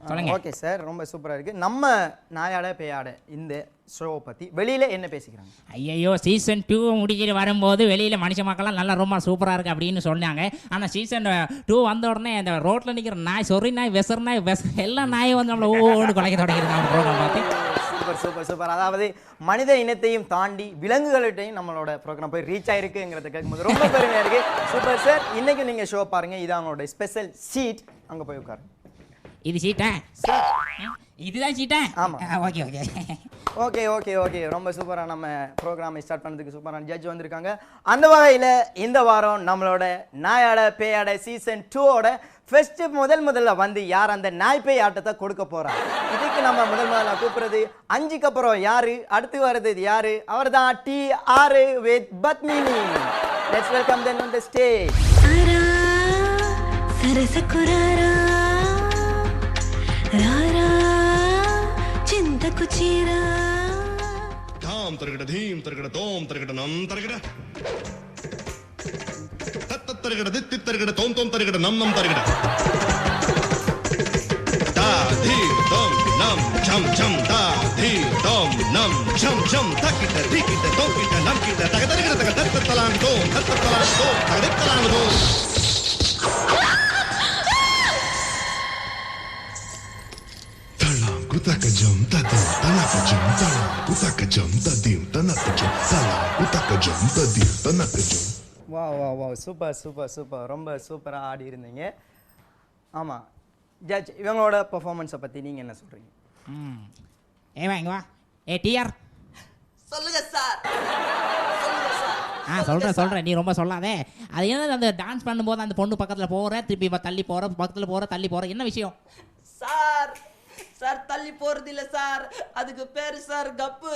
சொல்லுங்க. ஓகே சார், ரொம்ப சூப்பராக இருக்குது. நம்ம நாயாட பேயாட இந்த ஷோவை பற்றி வெளியில் என்ன பேசிக்கிறாங்க? ஐயோ, சீசன் 2 முடிக்கிட்டு வரும்போது வெளியில் மனுஷ மக்கள்லாம் நல்லா ரொம்ப சூப்பராக இருக்குது அப்படின்னு சொன்னாங்க. ஆனால் சீசன் 2 வந்த உடனே அந்த ரோட்டில் நிற்கிற நாய், சொறி நாய், வெசர் நாய், எல்லா நாயும் வந்து நம்மளை ஓடு குலைக்க தொடங்கிருக்காங்க ப்ரோக்ராம் பார்த்து. Super super super. அதாவது மனித இனத்தையும் தாண்டி விலங்குகள்கிட்டையும் நம்மளோட ப்ரோக்ராம் போய் ரீச் ஆயிருக்குங்கிறத கேட்கும்போது ரொம்ப பெருமையாக இருக்கு. Super sir. இன்னைக்கு நீங்கள் ஷோ பாருங்க. இது அவங்களோட ஸ்பெஷல் சீட். அங்கே போய் உட்காருங்க. இது சீட்டா சார்? இதுதான் சீட்டா? ஆமாம். Okay okay okay okay okay. ரொம்ப சூப்பராக நம்ம ப்ரோக்ராமை ஸ்டார்ட் பண்ணதுக்கு சூப்பரான ஜட்ஜ் வந்திருக்காங்க. அந்த வகையில் இந்த வாரம் நம்மளோட நாயாட பேயாட சீசன் 2ஓட ஃபர்ஸ்ட் முதல்ல வந்து யார் அந்த நாய் பேய் ஆட்டத்தை கொடுக்க போறா. இதுக்கு நம்ம முதல்ல கூப்பிடுறது 5க்கு அப்புறம் யாரு, அடுத்து வர்றது யாரு, அவர் தான் TR with Padmini. Let's welcome them on the stage. தாம் தரகட தீம் தரகட தோம் தரகட நம் தரகட தத்த தரகட தித்தி தரகட தோம் தோம் தரகட நம் நம் தரகட தா தீம் தோம் நம் சம் சம் தா தீம் தோம் நம் சம் சம் தக்கிட்ட தீக்கிட்ட தோக்கிட்ட நம் கிட்ட தக தரகட தக தத்த தலாங் தோம் தத்த தலாங் தோம் தக தலாங் தோம் Kutakajam tadim tanakajam talam kutakajam tadim tanakajam talam kutakajam tadim tanakajam. வா வா வா சூப்பர் சூப்பர் சூப்பர். ரொம்ப சூப்பராக ஆடி இருந்தீங்க. ஆமாம் ஜட்ஜ், இவங்களோட பெர்ஃபார்மன்ஸை பற்றி நீங்கள் என்ன சொல்கிறீங்க? ஏவா இங்க வா. டிஆர் சொல்லுங்க சார். சொல்கிறேன் நீ ரொம்ப சொல்லாதே. அது என்ன அந்த டான்ஸ் பண்ணும்போது அந்த பொண்ணு பக்கத்தில் போகிற திருப்பி தள்ளி போகிற பக்கத்தில் போகிற தள்ளி போகிற என்ன விஷயம்? சார் சார் தள்ளி போறது இல்ல சார், அதுக்கு பேரு சார் கப்பு.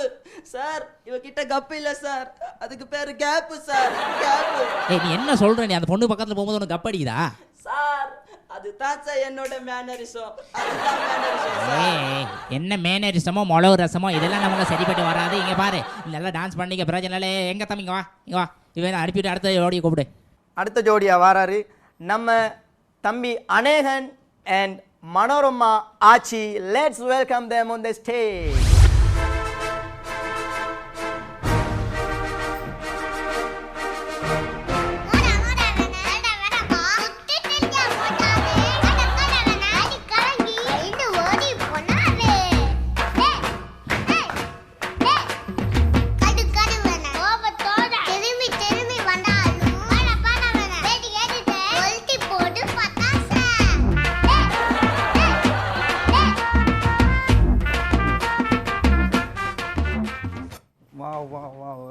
சார் இவகிட்ட கப்பு இல்ல சார், அதுக்கு பேரு கேப்பு சார், கேப்பு. நீ என்ன சொல்ற? நீ அந்த பொண்ணு பக்கத்துல போகும்போது உனக்கு கப் அடிக்குதா? சார் அதுதான் சார் என்னோட மேனரிசம். அதுதான் மேனரிசம் சார். என்ன மேனரிசமோ மிளகு ரசமோ இதெல்லாம் நமக்கு சரிப்பட்டு வராது. இங்க பாரு, நல்லா டான்ஸ் பண்ணிக்க பிரச்சனை இல்லை. எங்க தம்பி இங்க வா இவன் அனுப்பிட்டு அடுத்த ஜோடியை கூப்பிடு. அடுத்த ஜோடியா வாராரு நம்ம தம்பி அநேகன் அண்ட் மனோரமா ஆச்சி. Let's welcome them on the stage.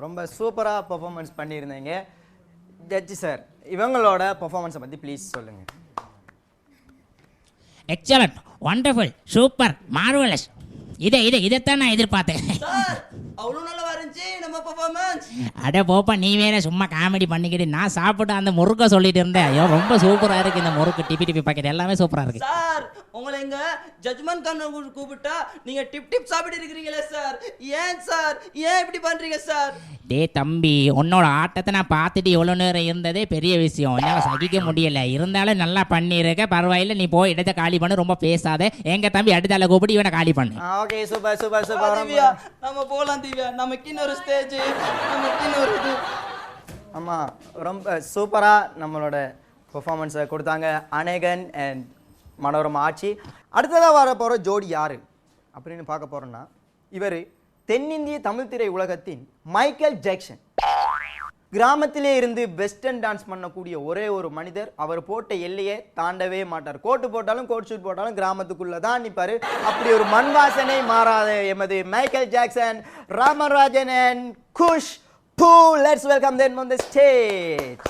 ரொம்ப சூப்பராக பெர்ஃபார்மன்ஸ் பண்ணியிருந்தீங்க. ஜட்ஜி சார், இவங்களோட பெர்ஃபார்மன்ஸை பற்றி ப்ளீஸ் சொல்லுங்கள். Excellent, wonderful, super, marvellous. இதைத்தான் நான் எதிர்பார்த்தேன். அவ்வளோ நல்லா இருந்துச்சு நம்ம பெர்ஃபார்மன்ஸ். அட போப்பா, நீ வேற சும்மா காமெடி பண்ணிக்கிட்டு நான் சாப்பிட்டு அந்த முறுக்கை சொல்லிட்டு இருந்தேன். ஐயோ ரொம்ப சூப்பராக இருக்கு இந்த முறுக்கு, டிபி பாக்கெட் எல்லாமே சூப்பராக இருக்கு. சார் உங்களை எங்க ஜட்ஜ்மெண்ட் கண்ண கூப்பிட்டா நீங்க டிப் சாப்பிட்டு இருக்கிறீங்களே சார். ஏன் சார், ஏன் இப்படி பண்றீங்க சார்? டே தம்பி, உன்னோட ஆட்டத்தை நான் பார்த்துட்டு எவ்வளோ நேரம் இருந்ததே பெரிய விஷயம். என்னால் சகிக்க முடியல. இருந்தாலும் நல்லா பண்ணியிருக்க, பரவாயில்ல. நீ போய் இடத்த காலி பண்ணு, ரொம்ப பேசாத. எங்க தம்பி அடுத்தால கூப்பிட்டு இவனை காலி பண்ணு. Okay super super super. Divya நம்ம போலாம் திவ்யா, நமக்கு இன்னொரு ஸ்டேஜ், நமக்கு இன்னொரு இது. ஆமாம், ரொம்ப சூப்பராக நம்மளோட பெர்ஃபார்மன்ஸை கொடுத்தாங்க அநேகன் அண்ட் மனோரமா ஆச்சி. அடுத்ததாக வர போகிற ஜோடி யார் அப்படின்னு பார்க்க போகிறோன்னா, இவர் தென்னிந்திய தமிழ் திரை உலகத்தின் மைக்கேல் ஜாக்சன். கிராமத்திலே இருந்து வெஸ்டர்ன் டான்ஸ் பண்ணக்கூடிய ஒரே ஒரு மனிதர். அவர் போட்ட எல்லையை தாண்டவே மாட்டார். கோட்டு போட்டாலும் கோட் ஷூட் போட்டாலும் கிராமத்துக்குள்ள தான் நிற்பார். அப்படி ஒரு மண் வாசனை மாறாத எமது Michael Jackson, Ramarajan and Kush பூ. Let's welcome them on the stage.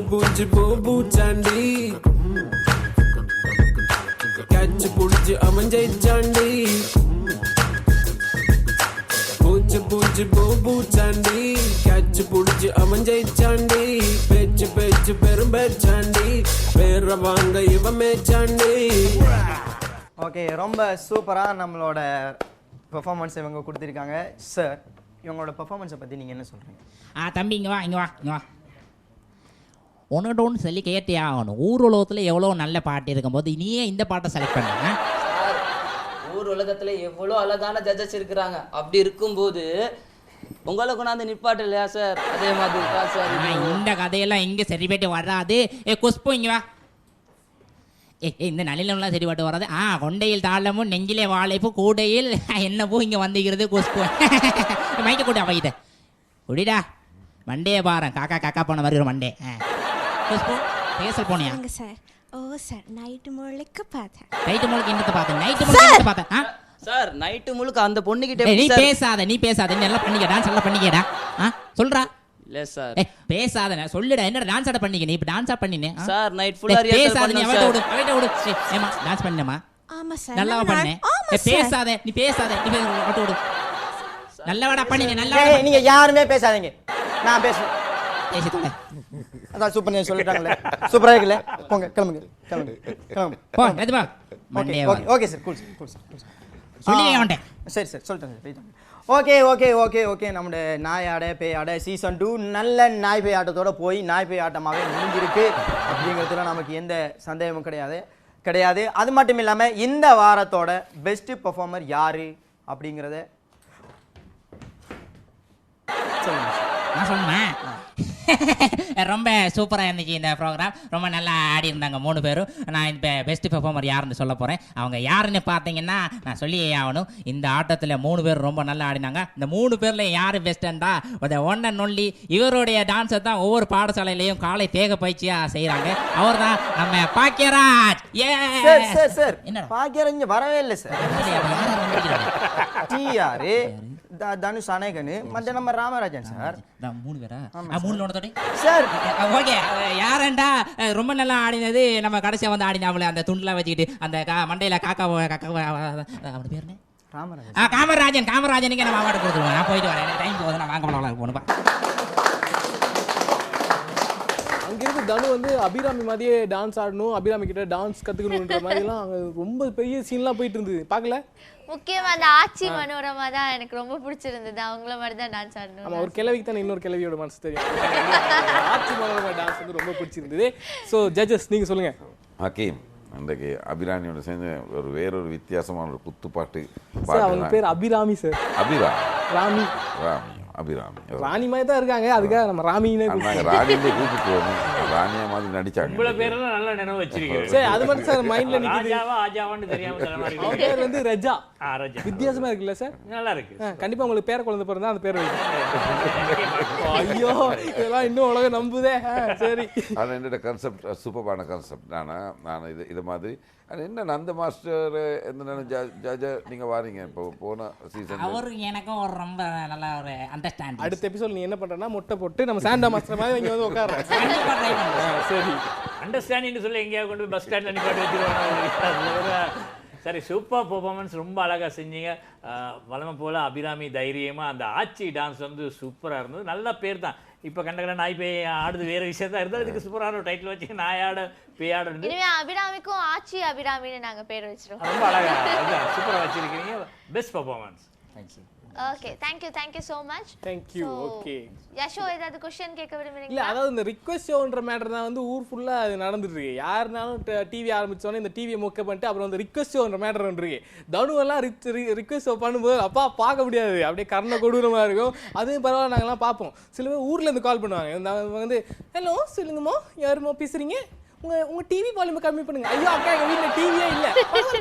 பூச்சி பூ சாண்டி கேட்ச் புடிச்சு அமைஞ்சை சாண்டி. பூச்சி பூ சாண்டி கேட்ச் புடிச்சு அமைஞ்சை சாண்டி. பேச்சு பெரும் சாண்டி, பேர வாங்க இவமே சாண்டி. ஓகே, ரொம்ப சூப்பராக நம்மளோட பெர்ஃபார்மன்ஸ் இவங்க கொடுத்துருக்காங்க. சார், இவங்களோட பெர்ஃபார்மன்ஸை பற்றி நீங்கள் என்ன சொல்கிறீங்க? தம்பி இங்கே வா. ஒன்று சொல்லி கேட்டே ஆகணும். ஊர் உலகத்தில் எவ்வளோ நல்ல பாட்டு இருக்கும்போது நீயே இந்த பாட்டை செலக்ட் பண்ண? ஊர் உலகத்துல எவ்வளோ அழகான ஜட்ஜஸ் இருக்கிறாங்க. அப்படி இருக்கும்போது உங்களை கொண்டாந்து நிப்பாட்டு இல்லையா சார்? அதே மாதிரி தான் சார். இந்த கதையெல்லாம் இங்கே சரிபட்டு வராது. குஷ்பு இங்கே வா. இந்த நளினம்லாம் சரிபட்டு வராது. கொண்டையில் தாளமும் நெஞ்சிலே வாழைப்பு கூடையில் என்ன பூ இங்கே வந்துக்கிறது குஷ்பு. மைக்க கூட்ட வைத்த குடிடா மண்டே பாரு காக்கா காக்கா போன மாதிரி ஒரு மண்டே. குஷ்பு பேசல் போனியா? சார் ஓ சார் நைட்டு முழுக்க பார்த்தேன். நைட்டு முழுக்க என்னத்தை பார்த்தேன்? நைட்டு முழுக்க பார்த்தேன் சார். நைட்டு முழுக்க அந்த பொண்ணுகிட்ட நீ பேசாத நல்லா பண்ணிக்க. டான்ஸ் எல்லாம் பண்ணிக்கடா. சொல்றா. இல்ல சார் பேசாத சொல்லுடா. என்ன டான்ஸ் ஆட பண்ணிக்க? நீ இப்ப டான்ஸா பண்ணினே சார். நைட் ஃபுல்லா ரிஹர்சல் பண்ணேன் சார். அவட்ட விடு. ஏமா டான்ஸ் பண்ணேமா? ஆமா சார். நல்லா பண்ணே. பேசாத நீ அவட்ட விடு. நல்லவாடா பண்ணிங்க. நல்லா நீங்க யாருமே பேசாதீங்க. நான் பேசுறேன். பேசி தொலை. அதான் சூப்பர் நீங்க சொல்லிட்டாங்களே. சூப்பரா இருக்குல்ல? போங்க கிளம்புங்க. போ மெதுவா. Monday okay sir. Cool sir. சொல்லிங்க அவன்ட்ட. சரி சார் சொல்லிட்டேன். ஓகே நம்முடைய நாயாட பேயாட சீசன் 2 நல்ல நாய் பேய் ஆட்டத்தோட போய் நாய் பேய் ஆட்டமாகவே முடிஞ்சிருக்கு அப்படிங்கிறதுல நமக்கு எந்த சந்தேகமும் கிடையாது. அது மட்டும் இல்லாமல் இந்த வாரத்தோட பெஸ்ட் பெர்ஃபார்மர் யாரு அப்படிங்கிறத சொல்லுங்க. நான் சொன்னேன். ரொம்ப சூப்பராக இருந்துச்சு இந்த ப்ரோக்ராம். ரொம்ப நல்லா ஆடி இருந்தாங்க 3 பேரும். நான் இப்போ பெஸ்ட் பெர்ஃபார்மர் யாருன்னு சொல்ல போகிறேன். அவங்க யாருன்னு பார்த்தீங்கன்னா நான் சொல்லியே ஆகணும். இந்த ஆட்டத்தில் 3 பேர் ரொம்ப நல்லா ஆடினாங்க. இந்த 3 பேரில் யார் பெஸ்ட்டுண்டா ஒன் அண்ட் ஒன்லி இவருடைய டான்ஸை தான் ஒவ்வொரு பாடசாலையிலையும் காலை தேக பயிற்சியாக செய்கிறாங்க. அவர் தான் நம்ம பாக்கியராஜ். சார் என்ன பாக்கியராஜ் வரவே இல்லை சார். டிஆர் தனுஷ் அநேகனு மற்ற நம்ம ராமராஜன் சார். 3 பேரா? 3 லோனத்தோட சார். ஓகே யாரண்டா ரொம்ப நல்லா ஆடினது நம்ம கடைசியா வந்து ஆடினாவுல அந்த துண்டுலாம் வச்சுக்கிட்டு அந்த மண்டையில காக்கா அவன் பேர் என்ன? காமராஜனுக்கு நம்ம அவார்டு கொடுத்துருவோம். நான் போயிட்டு வரேன். டைம் போகுது. நான் வாங்க போகணுப்பா. அங்கிருந்து தனு வந்து அபிராமி மாதிரியே டான்ஸ் ஆடணும், அபிராமி கிட்ட டான்ஸ் கத்துக்கணுன்ற மாதிரிலாம் அங்கே ரொம்ப பெரிய சீன்லாம் போயிட்டு இருந்தது. பார்க்கல? முக்கியமா அந்த ஆச்சி மனோரமா தான் எனக்கு ரொம்ப பிடிச்சிருந்தது. அவங்கள மாதிரி தான் டான்ஸ் ஆடணும். ஆமா, ஒரு கிழவிக்கு தான் இன்னொரு கிழவியோட மனசு தெரியும். ஆச்சி மனோரமா டான்ஸ் வந்து ரொம்ப பிடிச்சிருந்தது. ஸோ ஜட்ஜஸ் நீங்க சொல்லுங்க. ஹக்கீம் அன்றைக்கு அபிராமியோட சேர்ந்து வேறொரு வித்தியாசமான ஒரு குத்துப்பாட்டு. அவங்க பேர் அபிராமி சார். ராமி ராணி மாதிரி தான் இருக்காங்க. அதுக்காக நம்ம ராமினே ராணியே கூப்பிட்டு வரணும். ராணியா மாதிரி நடிச்சாங்க. உங்கள பேரெல்லாம் நல்லா நினைவு வச்சிருக்கீங்க சார். அது மட்டும் சார் மைண்ட்ல நிக்குது. ஆஜாவான்னு தெரியாம அவங்க பேர் வந்து ரஜா. வித்தியாசமா இருக்குல்ல சார்? நல்லா இருக்கு. கண்டிப்பா உங்களுக்கு பேர குழந்தை பிறந்தா அந்த பேர் வைக்கும். ஐயோ இதெல்லாம் இன்னும் உலகம் நம்புதே. சரி, அது என்னோட கான்செப்ட் சூப்பரான கான்செப்ட். நான் இது மாதிரி அது என்ன நந்த மாஸ்டர் எந்த ஜட்ஜ நீங்க வாரீங்க இப்போ போன சீசன். அவர் எனக்கும் ஒரு ரொம்ப நல்ல ஒரு அண்டர்ஸ்டாண்டிங். அடுத்த எபிசோட் நீ என்ன பண்றனா மொட்டை போட்டு நம்ம சாண்டா மாஸ்டர் மாதிரி இங்க வந்து உட்கார்றேன். சரி, அண்டர்ஸ்டாண்டிங் சொல்லி எங்கேயாவது கொண்டு பஸ் ஸ்டாண்ட்ல நிப்பாட்டி வச்சிருவாங்க. சரி, சூப்பர் பெர்ஃபார்மன்ஸ், ரொம்ப அழகாக செஞ்சீங்க. வளமை போல் அபிராமி தைரியமாக அந்த ஆச்சி டான்ஸ் வந்து சூப்பராக இருந்தது. நல்ல பேர் தான். இப்போ கண்டகட நாய் பேய் ஆடுது வேறு விஷயம் தான் இருந்தால் இதுக்கு சூப்பரான ஒரு டைட்டில் வச்சு நாயாட பேயாட. இனிமே அபிராமிக்கும் ஆச்சி அபிராமின்னு நாங்கள் பேர் வச்சிருக்கோம். ரொம்ப அழகாக சூப்பராக வச்சிருக்கீங்க. Best performance. Thank you. Okay, thank you so much. Thank you. Okay Yasho, ஏதாவது क्वेश्चन கேட்க விரும்புறீங்களா? இல்ல, அதாவது இந்த ரிக்வெஸ்ட் ஷோன்ற மேட்டர் தான் வந்து ஊர் ஃபுல்லா அது நடந்துட்டு இருக்கு. யாருனாலும் டிவி ஆரம்பிச்சோன்னே இந்த டிவியை மொக்க பண்ணிட்டு அப்புறம் வந்து ரிக்வெஸ்ட் ஷோன்ற மேட்டர் ஒன்று இருக்கு. தனுவெல்லாம் ரிக்வெஸ்ட் ஷோ பண்ணும்போது அப்பா பார்க்க முடியாது, அப்படியே கர்ண கொடூரமா இருக்கும். அதுவும் பரவாயில்ல, நாங்கெல்லாம் பார்ப்போம். சில பேர் ஊர்ல இருந்து கால் பண்ணுவாங்க வந்து, ஹலோ சொல்லுங்கம்மா, யாருமா பேசுறீங்க, உங்க டிவி வால்யூம் கம்மி பண்ணுங்க. ஐயோ அக்கா, எங்க வீட்டுல டிவியே இல்ல,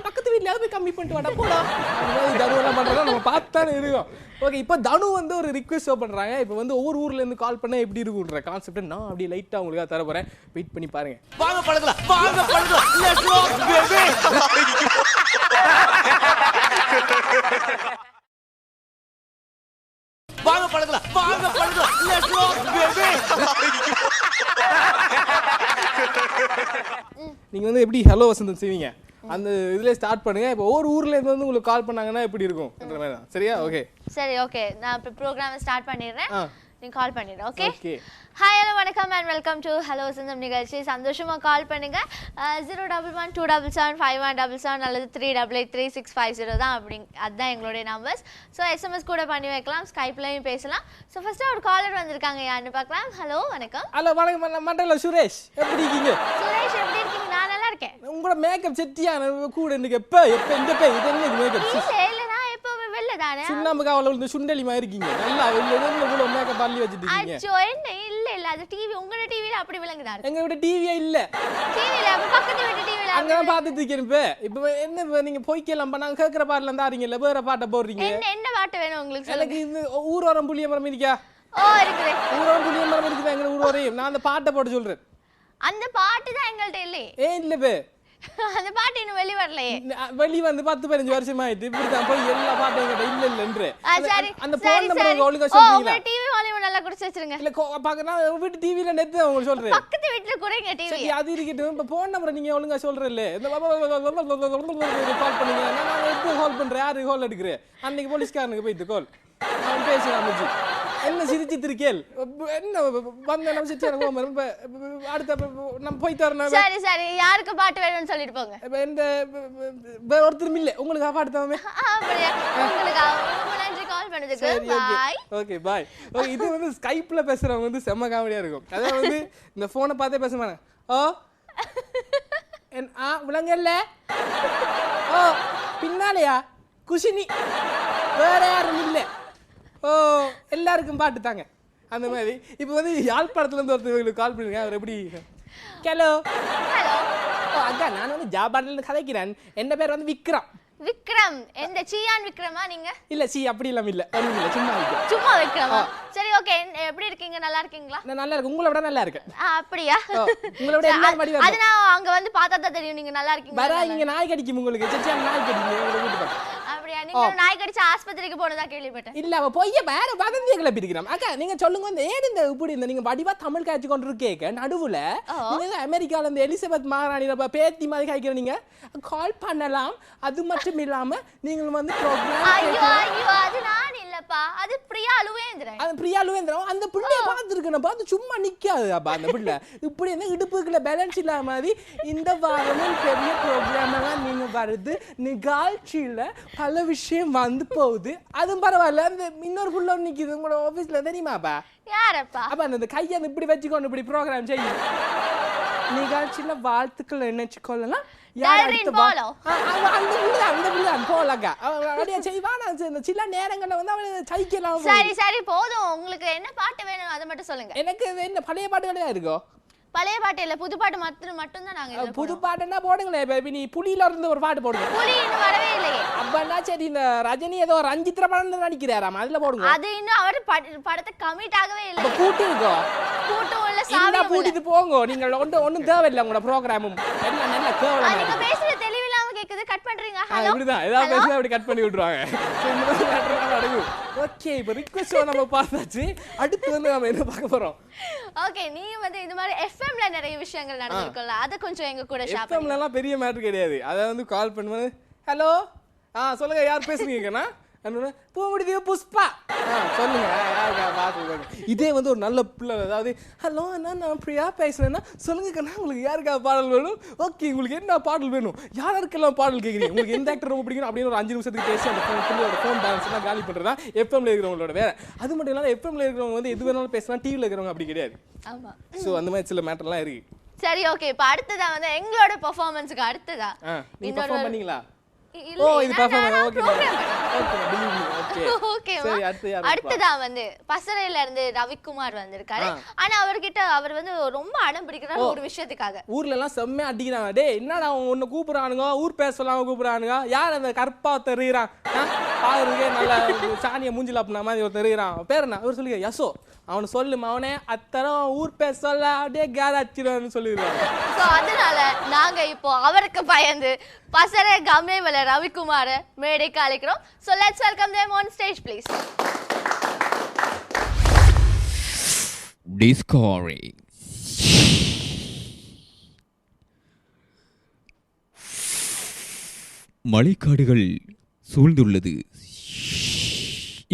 பக்கத்து வீட்லயாவது போய் கம்மி பண்ணிட்டு வாடா போடா. அந்த மாதிரி தனு எல்லாம் பண்றதா நம்ம பார்த்தானே இருக்கோம். ஓகே, இப்போ தனு வந்து ஒரு ரிக்வெஸ்ட் ஷோ பண்றாங்க. இப்போ வந்து ஒவ்வொரு ஊர்ல இருந்து கால் பண்ணா எப்படி இருக்குன்ற கான்செப்ட் நான் அப்படியே லைட்டா உங்களுக்கு தர போறேன். வெயிட் பண்ணி பாருங்க. வாங்க பழகலாம், வாங்க பழகலாம். Let's rock baby. வாங்க பழகலாம், வாங்க பழகலாம். Let's rock baby. நீங்க வந்து எப்படி ஹலோ வசந்தம் செய்வீங்க அந்த இதுல ஸ்டார்ட் பண்ணுங்க. இப்போ ஒவ்வொரு ஊர்ல இருந்து வந்து உங்களுக்கு கால் பண்ணாங்கன்னா எப்படி இருக்கும்ன்ற மாதிரி தான். சரியா? ஓகே சரி, ஓகே, நான் இப்போ ப்ரோக்ராம் ஸ்டார்ட் பண்ணிடுறேன். நீங்க கால் பண்ணிடுங்க. Okay Okay. ஹாய் ஹலோ வணக்கம் அண்ட் வெல்கம் டு ஹலோ வசந்தம் நிகழ்ச்சி. சந்தோஷமா கால் பண்ணுங்க 011-277-5177 அல்லது 388-3650 தான். அதுதான் எங்களுடைய நம்பர்ஸ். ஸோ எஸ்எம்எஸ் கூட பண்ணி வைக்கலாம், ஸ்கைப்லையும் பேசலாம். ஸோ ஃபர்ஸ்ட் ஒரு காலர் வந்திருக்காங்க, யாருன்னு பார்க்கலாம். ஹலோ வணக்கம். ஹலோ வணக்கம் மண்டல சுரேஷ், எப்படி இருக்கீங்க? சுரேஷ் எப்படி இருக்கீங்க? நான் நல்லா இருக்கேன். உங்களோட மேக்கப் செட்டியான கூட எனக்கு எப்ப இந்த இது என்ன மேக்கப்? இல்ல நான் எப்பவுமே வெளில தானே. சுண்ணாம்பு காவல இந்த சுண்டலி மாதிரி இருக்கீங்க. நல்லா வெளில மேக்கப் பண்ணி வச்சிட்டு இருக்கீங்க. அச்சோ என்ன இல்ல அது டிவி, உங்களோட டிவில அப்படி விளங்குதா? எங்க வீட்டு டிவியே இல்ல. டிவில அப்ப பக்கத்து வீட்டு டிவில அங்க தான் பாத்துட்டு இருக்கேன். இப்போ என்ன நீங்க போய்க்கலாம், நாங்க கேக்குற பாட்டுல இருந்தா ஆறீங்கல்ல, வேற பாட்ட போடுறீங்க. என்ன பாட்டு வேணும் உங்களுக்கு? எனக்கு இந்த ஊரோரம் புளிய மரம் இருக்கா? ஓ இருக்குது. ஊரோரம் புளிய மரம் இருக்குது எங்க ஊரோரையும். நான் அந்த பாட்டை போட்டு சொல்றேன். அந்த பாட்டு தான் எங்கள்ட்ட இல்லையே. இல்ல பே, அந்த பாட்டு இன்னும் வெளி வரலையே. வெளி வந்து 10-15 வருஷம் ஆயிட்டு. இப்படிதான் போய் எல்லா பாட்டும் எங்கிட்ட இல்ல. சரி அந்த போன் நம்பர் ஒழுங்கா சொல்றீங்களா? டிவி வால்யூம் நல்லா குடிச்சு வச்சிருங்க. இல்ல நான் வீட்டு டிவில நெட் உங்களுக்கு சொல்றேன். பக்கத்து வீட்ல கூடங்க டிவி. சரி அது இருக்கட்டும். இப்ப போன் நம்பர் நீங்க ஒழுங்கா சொல்றீல்ல. இந்த கால் பண்ணீங்க, நான் எப்படி கால் பண்றேன், யாரு கால் எடுக்கிறேன்? அன்னைக்கு போலீஸ்காரனுக்கு போயிட்டு கால் அவன் பேசுறான். என்ன சிரிச்சிட்டு இருக்கேன்? என்ன வந்த நம்ம சிரிச்சு அடுத்த நம்ம போயிட்டு வரணும். சரி சரி, யாருக்கு பாட்டு வேணும்னு சொல்லிட்டு போங்க. இந்த ஒருத்தரும் இல்ல, உங்களுக்கு பாட்டு தரமே. அப்படியே உங்களுக்கு ரொம்ப நன்றி கால் பண்ணதுக்கு. பாய். Okay bye. ஓகே, இது வந்து ஸ்கைப்ல பேசுறவங்க வந்து செம்ம காமெடியா இருக்கும். அதாவது வந்து இந்த போனை பார்த்தே பேசுவாங்க. ஓ விளங்கல்ல, ஓ பின்னாலையா குஷினி, வேற யாரும் இல்ல, ஓ எல்லாருக்கும் பாட்டு தாங்க அந்த மாதிரி. இப்போ வந்து யாழ்ப்பாணத்துல இருந்து ஒருத்தர் கால் பண்ணுங்க. அவர் எப்படி? ஹலோ அக்கா, நான் வந்து ஜாபான்ல கதைக்கிறேன். என் பேர் வந்து விக்ரம். விக்ரம் எந்த சியான் விக்ரமா நீங்க? இல்ல சி அப்படி எல்லாம் இல்ல, ஒண்ணும் இல்ல, சும்மா விக்ரமா. சரி ஓகே, எப்படி இருக்கீங்க? நல்லா இருக்கீங்களா? நான் நல்லா இருக்கேன். உங்களை விட நல்லா இருக்கேன். அப்படியா? உங்களை விட என்ன மாதிரி அது நான் அங்க வந்து பார்த்தா தான் தெரியும் நீங்க நல்லா இருக்கீங்க. வரா இங்க நாய் கடிக்கும் உங்களுக்கு. சச்சியா நாய் கடிக்கும் உங்க வீட்டு பக்கம். அப்படியா? நீங்க நாய் கடிச்ச ஆஸ்பத்திரிக்கு போனதா கேள்விப்பட்டேன். இல்ல அவ போய் வேற வதந்தியை கிளப்பிருக்கிறான். அக்கா நீங்க சொல்லுங்க, இந்த ஏன் இந்த இப்படி இந்த நீங்க வடிவா தமிழ் காய்ச்சி கொண்டு இருக்கேக்க நடுவுல நீங்க அமெரிக்கால இருந்து எலிசபெத் மகாராணி பேத்தி மாதிரி காய்க்கிற நீங்க கால் பண்ணலாம். அது மட்டும் இல்லாம நீங்க வந்து ப்ரோக்ராம். ஐயோ ஐயோ, அது நான் இல்லப்பா, அது பிரியா அலுவேந்திரன். அது பிரியா அலுவேந்திரன். அந்த பிள்ளைய பார்த்துருக்கேன். பார்த்து சும்மா நிக்காது அப்பா அந்த பிள்ளை. இப்படி என்ன இடுப்புக்குள்ள பேலன்ஸ் இல்லாம மாதிரி இந்த வாரமும் பெரிய ப்ரோக்ராம் எல்லாம் நீங்க வருது. நிகழ்ச்சியில பல விஷயம் வந்து போகுது. அதுவும் பரவாயில்ல. அந்த இன்னொரு புள்ள நிக்குது உங்களோட ஆபீஸ்ல, தெரியுமாப்பா? யாரப்பா? அப்ப அந்த கையை இப்படி வச்சுக்கொண்டு இப்படி ப்ரோக்ராம் செய்யும். நிகழ்ச்சியில வாழ்த்துக்கள் நினைச்சு கொள்ளலாம். சில நேரங்கள்ல வந்து அவன் சைக்கலாம். சரி சரி போதும். உங்களுக்கு என்ன பாட்டு வேணும் அதை மட்டும் சொல்லுங்க. எனக்கு என்ன பழைய பாட்டு கிடையாது இருக்கோ? பழைய பாட்டு இல்ல, புது பாட்டு மட்டும் தான் நாங்க. புது பாட்டுன்னா போடுங்களேன். பேபி நீ புலியில இருந்து ஒரு பாட்டு போடுங்க. புலி இன்னும் வரவே இல்லையே. அப்பன்னா சரி, இந்த ரஜினி ஏதோ ரஞ்சித்ரா படம் நடிக்கிறாராம், அதுல போடுங்க. அது இன்னும் அவர் படத்தை கமிட் ஆகவே இல்லை. கூட்டி இருக்கோ? கூட்டம் இல்ல, சாவி கூட்டிட்டு போங்க. நீங்க ஒண்ணும் தேவையில்லை. உங்களோட ப்ரோக்ராமும் எல்லாம் நல்ல கேவலமா நீங்க பேசுற தெளிவில்லாம கேக்குது. கட் பண்றீங்க. ஹலோ இப்படிதான் ஏதாவது பேசினா அப்படி கட் பண்ணி விட்டுருவாங்க. ஓகே, இப்போ ரிக்வெஸ்ட் நம்ம பார்த்தாச்சு. அடுத்து வந்து நாம என்ன பார்க்க போறோம்? ஓகே, நீங்க வந்து இந்த மாதிரி எஃப்எம்ல நிறைய விஷயங்கள் நடந்துருக்குல்ல, அத கொஞ்சம் எங்க கூட ஷேர் பண்ணுங்க. எஃப்எம்ல எல்லாம் பெரிய மேட்டர் கிடையாது. அத வந்து கால் பண்ணும்போது ஹலோ சொல்லுங்க, யார் பேசுறீங்கன்னா பூமுடிதேவ புஷ்பா சொல்லுங்க. இதே வந்து ஒரு நல்ல பிள்ளை. அதாவது ஹலோ அண்ணா, நான் பிரியா பேசுறேன்னா சொல்லுங்க கண்ணா, உங்களுக்கு யாருக்கா பாடல் வேணும்? ஓகே, உங்களுக்கு என்ன பாடல் வேணும்? யாருக்கெல்லாம் பாடல் கேட்குறீங்க? உங்களுக்கு எந்த ஆக்டர் ரொம்ப பிடிக்கும் அப்படின்னு ஒரு 5 நிமிஷத்துக்கு பேசி அந்த பிள்ளையோட ஃபோன் பேலன்ஸ் எல்லாம் காலி பண்ணுறதா எஃப்எம்ல இருக்கிறவங்களோட வேற. அது மட்டும் இல்லாமல் எஃப்எம்ல இருக்கிறவங்க வந்து எது வேணாலும் பேசலாம், டிவியில் இருக்கிறவங்க அப்படி கிடையாது. ஆமா. ஸோ அந்த மாதிரி சில மேட்டர்லாம் இருக்கு. சரி ஓகே, இப்போ அடுத்ததா வந்து எங்களோட பெர்ஃபார்மன்ஸ்க்கு அடுத்ததா நீங்க பெர்ஃபார்ம் பண்ணீங்களா? ஓ இது பெர்ஃபார்மன்ஸ். ஓகே அடுத்ததா வந்து பசறையில இருந்து ரவிக்குமார் வந்திருக்காரு. ஆனா அவர் வந்து ரொம்ப அடம் பிடிக்கிறாரு ஒரு விஷயத்துக்காக. ஊர்ல எல்லாம் செம்மையா அடிக்கிறாங்க. டேய் என்னடா உன்னை கூப்பிடுறானுங்க, ஊர் பேர் சொல்லாம கூப்பிடுறானுங்க. யார் அந்த கற்பா தெரியுறான் பாருங்க, நல்ல சாணிய மூஞ்சில அப்படின்னா மாதிரி ஒரு தெரியுறான். பேர் என்ன? அவர் சொல்லுங்க யசோ. அவனு சொல்லுமா, அவனே அத்தரம் ஊர் பேர் சொல்ல அப்படியே கேர் அடிச்சிடுவான்னு சொல்லிடுவாங்க. ஸோ அதனால நாங்க இப்போ அவருக்கு பயந்து பசறை கமேவல ரவிக்குமார மேடைக்கு அழைக்கிறோம். So let's welcome them on stage please. Discovery. மலைக்காடுகள் சூழ்ந்துள்ளது.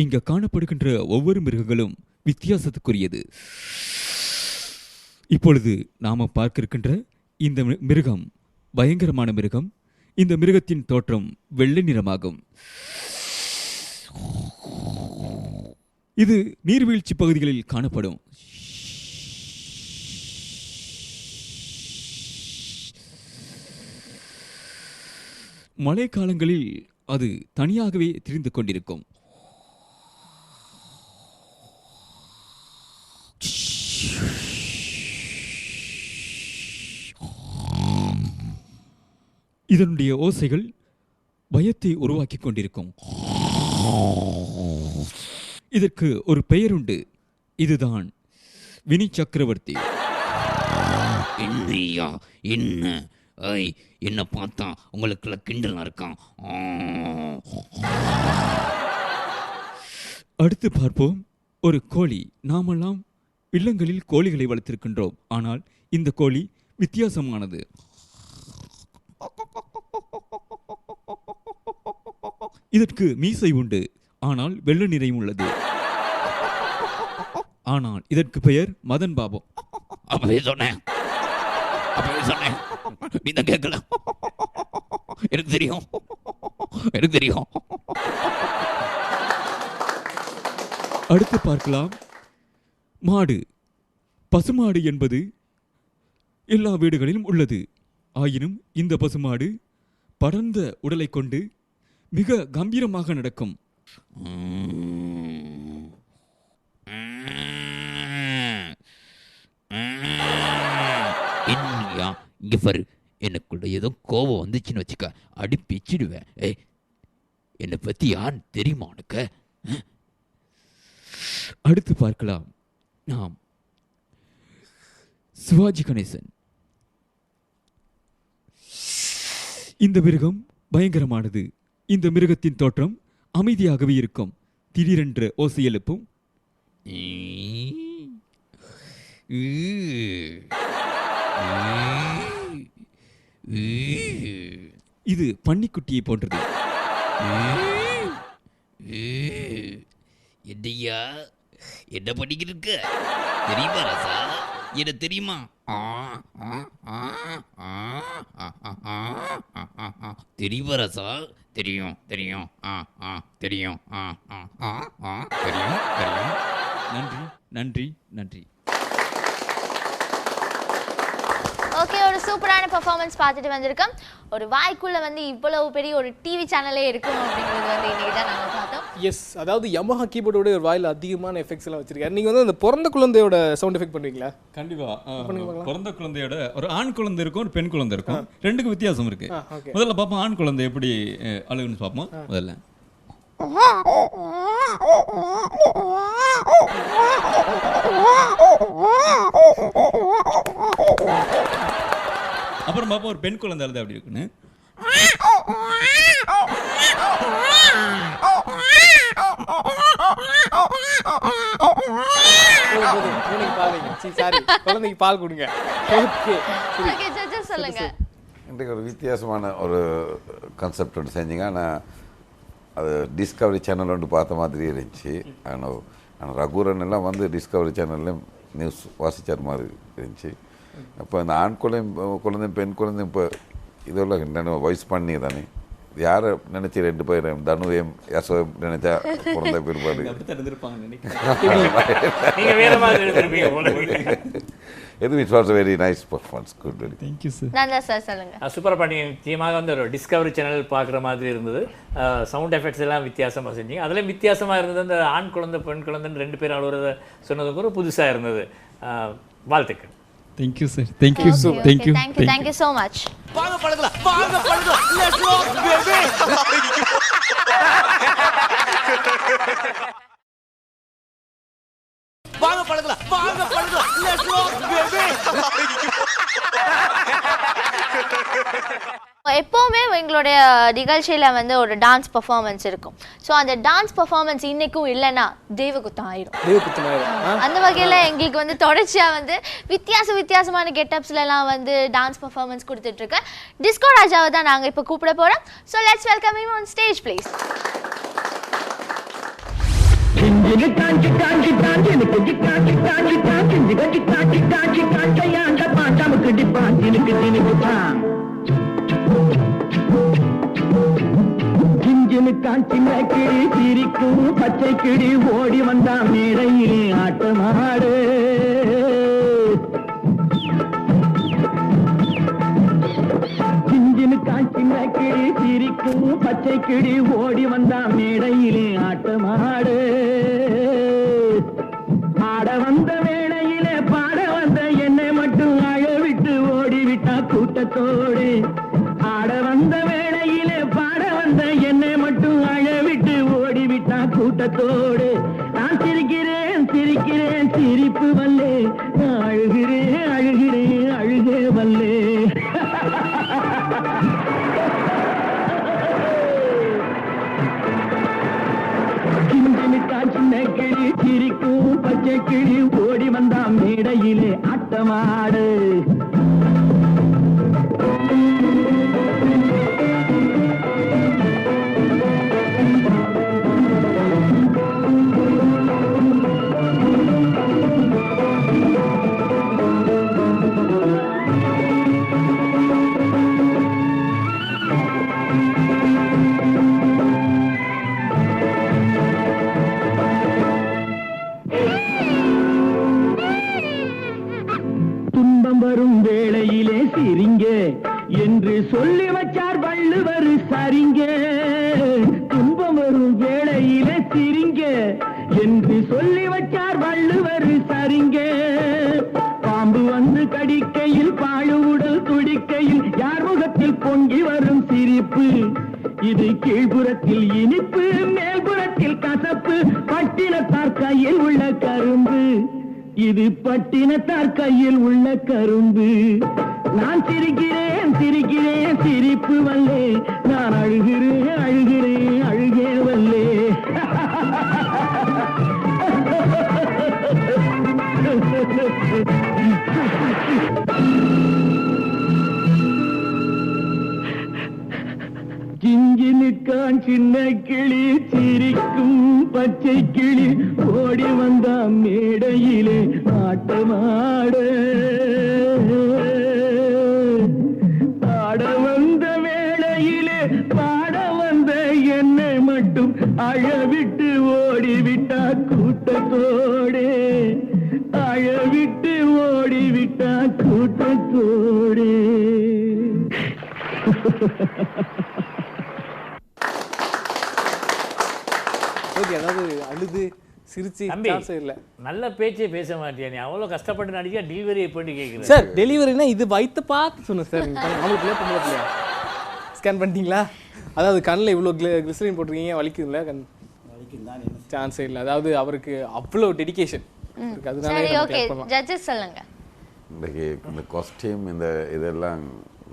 இங்க காணப்படுகின்ற ஒவ்வொரு மிருகங்களும் வித்தியாசத்துக்குரியது. இப்பொழுது நாம பார்க்க இருக்கின்ற இந்த மிருகம் பயங்கரமான மிருகம். இந்த மிருகத்தின் தோற்றம் வெள்ளை நிறமாகும். இது நீர்வீழ்ச்சி பகுதிகளில் காணப்படும். மழை காலங்களில் அது தனியாகவே திரிந்து கொண்டிருக்கும். இதனுடைய ஓசைகள் பயத்தை உருவாக்கி கொண்டிருக்கும். இதற்கு ஒரு பெயர் உண்டு. இதுதான் வினி சக்கரவர்த்தி. என்ன பார்த்தா உங்களுக்கு கிண்டலா இருக்கான். அடுத்து பார்ப்போம் ஒரு கோழி. நாமெல்லாம் இல்லங்களில் கோழிகளை வளர்த்திருக்கின்றோம். ஆனால் இந்த கோழி வித்தியாசமானது. இதற்கு மீசை உண்டு. ஆனால் வெள்ளை நிறம் உள்ளது. ஆனால் இதற்கு பெயர் மதன் பாபு. அப்பவே சொன்னேன் நீ தான் கேட்கல. எனக்கு தெரியும். அடுத்து பார்க்கலாம் மாடு. பசுமாடு என்பது எல்லா வீடுகளிலும் உள்ளது. ஆயினும் இந்த பசுமாடு பரந்த உடலை கொண்டு மிக கம்பீரமாக நடக்கும். இங்க பாரு, எனக்குள்ள ஏதோ கோபம் வந்துச்சுன்னு வச்சுக்க, அடி பிச்சிடுவேன். என்னை பத்தி யான்னு தெரியுமா உனக்கு? அடுத்து பார்க்கலாம் நாம் சிவாஜி கணேசன். இந்த மிருகம் பயங்கரமானது. இந்த மிருகத்தின் தோற்றம் அமைதியாகவே இருக்கும். திடீரென்ற ஓசை எழுப்பும். இது பன்னிக்குட்டியை போன்றது. என்னையா என்ன பண்ணிக்கிட்டு இருக்க? தெரியுமா ரசா? என்ன தெரியுமா? தெரியுமா ரசா? தெரியும். தெரியும். நன்றி. ஓகே, ஒரு சூப்பரான பெர்ஃபார்மன்ஸ் பார்த்துட்டு வந்திருக்கோம். ஒரு வாய்க்குள்ள வந்து இவ்வளவு பெரிய ஒரு டிவி சேனலே இருக்கும் அப்படிங்கிறது வந்து இன்னைக்கு தான் நாங்கள் பார்த்தோம். எஸ், அதாவது யமஹா கீபோர்டோட ஒரு வாயில் அதிகமான எஃபெக்ட்ஸ் எல்லாம் வச்சிருக்காரு. நீங்கள் வந்து அந்த பிறந்த குழந்தையோட சவுண்ட் எஃபெக்ட் பண்ணுவீங்களா? கண்டிப்பாக. பிறந்த குழந்தையோட ஒரு ஆண் குழந்தை இருக்கும், ஒரு பெண் குழந்தை இருக்கும். ரெண்டுக்கும் வித்தியாசம் இருக்கு. முதல்ல பார்ப்போம் ஆண் குழந்தை எப்படி அழுகுன்னு பார்ப்போம். முதல்ல அப்புறம் பாப்பா ஒரு பெண் குழந்தை அழுது அப்படி இருக்குன்னு. குழந்தைக்கு பால் கொடுங்க. இன்றைக்கு ஒரு வித்தியாசமான ஒரு கான்செப்ட் ஒன்று செஞ்சீங்க. ஆனால் அது டிஸ்கவரி சேனல் ஒன்று பார்த்த மாதிரி இருந்துச்சு. ஆனால் ரகுரன் எல்லாம் வந்து டிஸ்கவரி சேனல்லையும் நியூஸ் வாசிச்சார் மாதிரி இருந்துச்சு. அப்போ இந்த ஆண் குழந்தையும் பெண் குழந்தையும் இப்போ இதெல்லாம் என்னென்ன வாய்ஸ் பண்ணி தானே யாரை நினைச்சு ரெண்டு பேரும் தனுவையும் யசோவையும் நினைச்சா குழந்தை பிற்பாடு it was very nice performance. Good. Thank you sir. நல்லா சார் சொல்லுங்க. சூப்பராக பண்ணி நிச்சயமாக வந்து ஒரு டிஸ்கவரி சேனல் பார்க்குற மாதிரி இருந்தது. சவுண்ட் எஃபெக்ட்ஸ் எல்லாம் வித்தியாசமாக செஞ்சீங்க. அதில் வித்தியாசமாக இருந்தது அந்த ஆண் குழந்தை பெண் குழந்தைன்னு ரெண்டு பேரும் அழுகிறத சொன்னது கூட புதுசாக இருந்தது. வாழ்த்துக்கள். Thank you sir. Thank you so much. வாங்க பழகலாம். Let's rock baby. வாங்க பழகலாம். Let's rock baby. எப்போவுமே எங்களுடைய நிகழ்ச்சியில் வந்து ஒரு டான்ஸ் பர்ஃபார்மன்ஸ் இருக்கும். ஸோ அந்த டான்ஸ் பர்ஃபார்மன்ஸ் இன்னைக்கும் இல்லைன்னா தெய்வகுத்தம் ஆயிரும். அந்த வகையில் எங்களுக்கு வந்து தொடர்ச்சியாக வந்து வித்தியாசமான கெட்டப்ஸ்லாம் வந்து டான்ஸ் பர்ஃபார்மன்ஸ் கொடுத்துட்ருக்கேன். டிஸ்கோ ராஜாவை தான் நாங்கள் இப்போ கூப்பிட போகிறோம். So let's welcome him on stage please. சின்ன கிளி சிரிக்கும் பச்சை கிளி ஓடி வந்தா மேடையிலே ஆட்டமாடு சின்ன கிளி சிரிக்கும் பச்சை கிளி ஓடி வந்தா மேடையிலே ஆட்டமாடு ஆட வந்த வேளையிலே பாட வந்த என்னை மட்டும் அழவிட்டு ஓடிவிட்டா கூட்டத்தோடு ஆட வந்த வேளையிலே பாட வந்த என்னை மட்டும் அழவிட்டு ஓடிவிட்டா கூட்டத்தோடு நான் சிரிக்கிறேன் சிரிக்கிறேன் சிரிப்பு வல்லே நான் அழுகிறேன் அழுகிறேன் அழுகே வல்லே சின்ன கிளி சிரிக்கும் பச்சை கிளி ஓடி வந்தா மேடையிலே ஆட்டமாடு வரும் வேளையிலே சிரிங்க என்று சொல்லி வச்சார் வள்ளுவர் சரிங்க துன்பம் வரும் வேளையிலே சிரிங்க என்று சொல்லி வச்சார் வள்ளுவர் சரிங்க பாம்பு வந்து கடிக்கையில் பாழு உடல் துடிக்கையில் யார் முகத்தில் பொங்கி வரும் சிரிப்பு இது கீழ்புறத்தில் இனிப்பு மேல்புறத்தில் கசப்பு பட்டினத்தார் கையில் உள்ள கரும்பு இது பட்டினத்தார் கையில் உள்ள கரும்பு நான் சிரிக்கிறேன் சிரிக்கிறேன் சிரிப்பு வல்லே நான் அழுகிறேன் அழுகிறேன் அழுகே வல்லே கிஞ்சினுக்கான் சின்ன கிளி சிரிக்கும் பச்சை கிளி ஓடி வந்தா மேடையிலே ஆட்டமாட ஆட வந்த வேளையிலே பாட வந்த என்னை மட்டும் அழவிட்டு ஓடிவிட்டா கூட்டத்தோடே அழவிட்டு ஓடிவிட்டா கூட்டத்தோடே ஓகே, அதாவது அழுது சிரிச்சு சான்ஸே இல்ல. நல்ல பேச்சே பேச மாட்டியா நீ? அவ்வளவு கஷ்டப்பட்டு நடிச்சா டெலிவரி எப்படி கேக்குற சார்? டெலிவரினா இது வைத்து பார்த்து சொன்னேன் சார். அவங்களுக்கு பொம்பளை ஸ்கேன் பண்ணிட்டீங்களா? அதாவது கண்ணில் இவ்வளோ கிளிசரின் போட்டிருக்கீங்க, வலிக்குதுல்ல? கண் சான்ஸே இல்லை. அதாவது அவருக்கு அவ்வளோ டெடிகேஷன் இருக்கு. அதனால சொல்லுங்க. இந்த காஸ்டியூம் இந்த இதெல்லாம்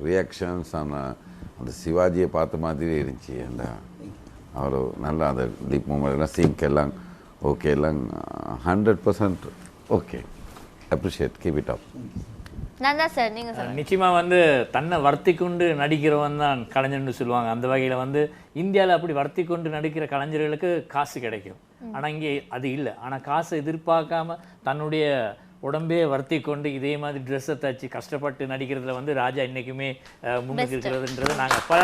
ரியாக்ஷன்ஸ் அந்த சிவாஜியை பார்த்த மாதிரி இருந்துச்சு. அந்த அவ்வளோ நல்லா அந்த டீப் மூமெண்ட் எல்லாம் சிங்க் எல்லாம் ஓகே எல்லாம் 100% okay. Appreciate, keep it up. நிச்சயமா வந்து தன்னை வர்த்தி கொண்டு நடிக்கிறவன் தான் கலைஞர்னு சொல்லுவாங்க. அந்த வகையில் வந்து இந்தியாவில் அப்படி வர்த்தி கொண்டு நடிக்கிற கலைஞர்களுக்கு காசு கிடைக்கும். ஆனால் இங்கே அது இல்லை. ஆனால் காசை எதிர்பார்க்காம தன்னுடைய உடம்பே வர்த்தி கொண்டு இதே மாதிரி ட்ரெஸ்ஸை தச்சு கஷ்டப்பட்டு நடிக்கிறதுல வந்து ராஜா இன்றைக்குமே முன்னுக்கு இருக்கிறதுன்றதை நாங்கள் பல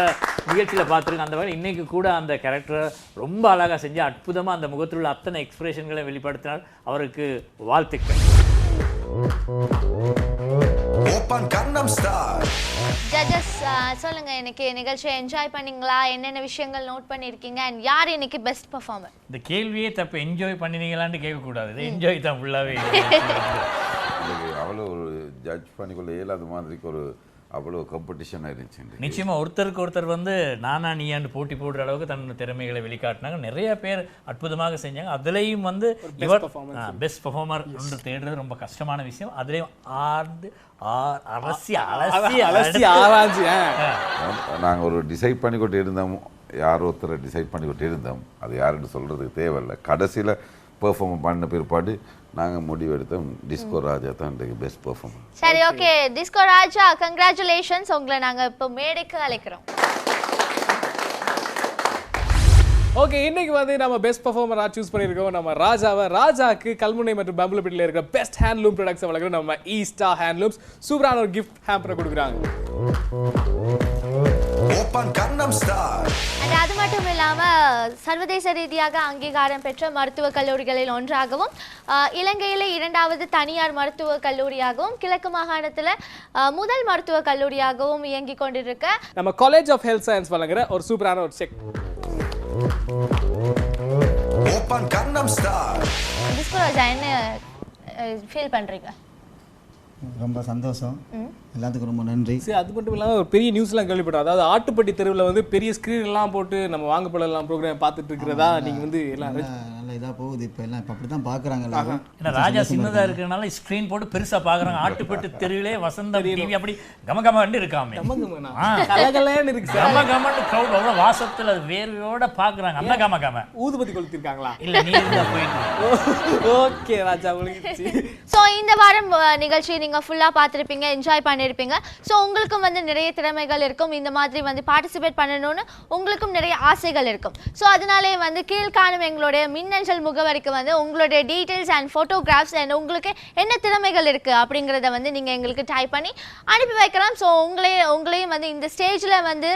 நிகழ்ச்சியில் பார்த்துருக்கோம். அந்த வகையில் இன்றைக்கு கூட அந்த கேரக்டரை ரொம்ப அழகாக செஞ்சு அற்புதமாக அந்த முகத்தில் உள்ள அத்தனை எக்ஸ்பிரஷன்களை வெளிப்படுத்தினார். அவருக்கு வாழ்த்துக்கள். சொல்லுங்க, இன்னைக்கு நிகழ்ச்சியை என்ஜாய் பண்ணீங்களா? என்னென்ன விஷயங்கள் நோட் பண்ணிருக்கீங்க? அண்ட் யார் இன்னைக்கு பெஸ்ட் பெர்ஃபார்மர்? இந்த கேள்வியே தப்பு. என்ஜாய் பண்ணினீங்களான்னு கேட்கக்கூடாது. என்ஜாய் தான் ஃபுல்லாகவே. அவ்வளோ ஒரு ஜட்ஜ் பண்ணிக்கொள்ள இயலாத மாதிரிக்கு ஒரு அவ்வளோ காம்படிஷன் ஆயிருந்துச்சு. நிச்சயமாக ஒருத்தருக்கு ஒருத்தர் வந்து நானா நீயாண்டு போட்டி போடுற அளவுக்கு தன்னோட திறமைகளை வெளிக்காட்டினாங்க. நிறைய பேர் அற்புதமாக செஞ்சாங்க. அதுலேயும் வந்து இவர் பெஸ்ட் பெர்ஃபார்மர் ஒன்று தேடுறது ரொம்ப கஷ்டமான விஷயம். அதுலேயும் நாங்கள் ஒரு டிசைட் பண்ணிக்கொண்டு இருந்தோம். யார் ஒருத்தரை டிசைட் பண்ணிக்கொண்டு இருந்தோம். அது யாருன்னு சொல்கிறதுக்கு தேவையில்லை. கடைசியில் பெர்ஃபார்ம் பண்ண பிற்பாடு நாங்கள் முடிவெடுத்தோம் டிஸ்கோ ராஜா தான் இன்றைக்கு பெஸ்ட் பெர்ஃபார்மர். சரி, ஓகே. டிஸ்கோ ராஜா, கங்க்ராச்சுலேஷன்ஸ். உங்களை நாங்கள் இப்போ மேடைக்கு அழைக்கிறோம். ஓகே, இன்னைக்கு வந்து நம்ம பெஸ்ட் பெர்ஃபார்மரா சூஸ் பண்ணியிருக்கோம் நம்ம ராஜாவை. ராஜாக்கு கல்முனை மற்றும் பம்பலப்பட்டியில் இருக்கிற பெஸ்ட் ஹேண்ட்லூம் ப்ராடக்ட்ஸ் வழங்குற நம்ம ஈஸ்டா ஹேண்ட்லூம்ஸ் சூப்பரான ஒரு கிஃப்ட் ஹேம்பரை கொடுக்குறாங்க. அது மட்டும் இல்லாம சர்வதேச ரீதியாக அங்கீகாரம் பெற்ற மருத்துவக் கல்லூரிகளில் ஒன்றாகவும் இலங்கையிலே 2வது தனியார் மருத்துவக் கல்லூரியாகவும் கிழக்கு மாகாணத்தில் முதல் மருத்துவக் கல்லூரியாகவும் இயங்கிக் கொண்டிருக்க நம்ம காலேஜ் ஆஃப் ஹெல்த் சயின்ஸ் வழங்குற ஒரு சூப்பரான ஒரு செக். என்ன ஃபீல் பண்றீங்க? ரொம்ப சந்தோஷம், எல்லாத்துக்கும் ரொம்ப நன்றி. சரி, அது மட்டும் இல்லாமல் ஒரு பெரிய நியூஸ்லாம் கேள்விப்பட்டோம். அதாவது ஆட்டுப்பட்டி தெருவில் வந்து பெரிய ஸ்க்ரீன் எல்லாம் போட்டு நம்ம வாங்கப்படலாம் ப்ரோக்ராம் பார்த்துட்டு இருக்கிறதா நீங்கள் வந்து எல்லாம் நல்ல இதாக போகுது. இப்போ எல்லாம் இப்போ அப்படி தான் பார்க்குறாங்க எல்லாரும். ஏன்னா ராஜா சின்னதாக இருக்கிறனால ஸ்க்ரீன் போட்டு பெருசாக பார்க்குறாங்க. ஆட்டுப்பட்டு தெருவிலே வசந்தம் டிவி அப்படி கமகமன்னு இருக்காமே, கலகலன்னு இருக்கு சார். கமகமன்னு க்ரௌட் அவ்வளோ வாசத்தில் அது வேர்வையோட பார்க்குறாங்க. அந்த கமகம ஊதுபத்தி கொளுத்திருக்காங்களா? இல்லை, நீ இருந்தால் போயிட்டு. ஓகே ராஜா, உங்களுக்கு ஸோ இந்த வாரம் நிகழ்ச்சி நீங்கள் ஃபுல்லாக பார்த்துருப்பீங்க, என்ஜாய் பண்ணியிருப்பீங்க. ஸோ உங்களுக்கும் வந்து நிறைய திறமைகள் இருக்கும், இந்த மாதிரி வந்து பார்ட்டிசிபேட் பண்ணணும்னு உங்களுக்கும் நிறைய ஆசைகள் இருக்கும். ஸோ அதனாலே வந்து கீழ்காணும் எங்களுடைய மின்னஞ்சல் முகவரிக்கு வந்து உங்களுடைய டீட்டெயில்ஸ் அண்ட் ஃபோட்டோகிராஃப்ஸ் அண்ட் உங்களுக்கு என்ன திறமைகள் இருக்குது அப்படிங்கிறத வந்து நீங்கள் எங்களுக்கு டைப் பண்ணி அனுப்பி வைக்கலாம். ஸோ உங்களையும் வந்து இந்த ஸ்டேஜில் வந்து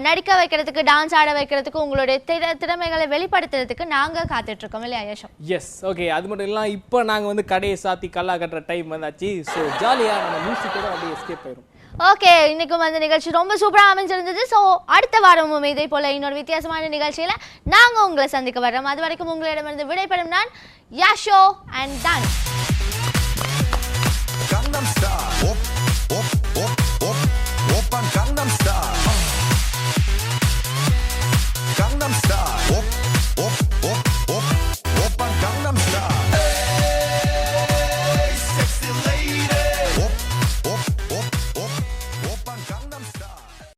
நடிக்க வைக்கிறதுக்கு, டான்ஸ் ஆட வைக்கிறதுக்கு, உங்களுடைய திறமைகளை வெளிப்படுத்துறதுக்கு நாங்கள் காத்துட்ருக்கோம் இல்லையா யஷோ? S, okay. அது மட்டும் இல்லாமல் இப்போ நாங்கள் வந்து கடையை சாத்தி கல்லா கட்டுற டைம் வந்தாச்சு. ஸோ ஜாலியாக நம்ம மியூசிக்கோட அப்படியே எஸ்கேப் ஆயிரும். ஓகே, இன்னைக்கும் வந்து நிகழ்ச்சி ரொம்ப சூப்பராக அமைஞ்சிருந்தது. ஸோ அடுத்த வாரமும் இதே போல் இன்னொரு வித்தியாசமான நிகழ்ச்சியில் நாங்கள் உங்களை சந்திக்க வர்றோம். அது வரைக்கும் உங்களிடமிருந்து விடைபெறும் நான் யாஷோ அண்ட் டான்ஸ்.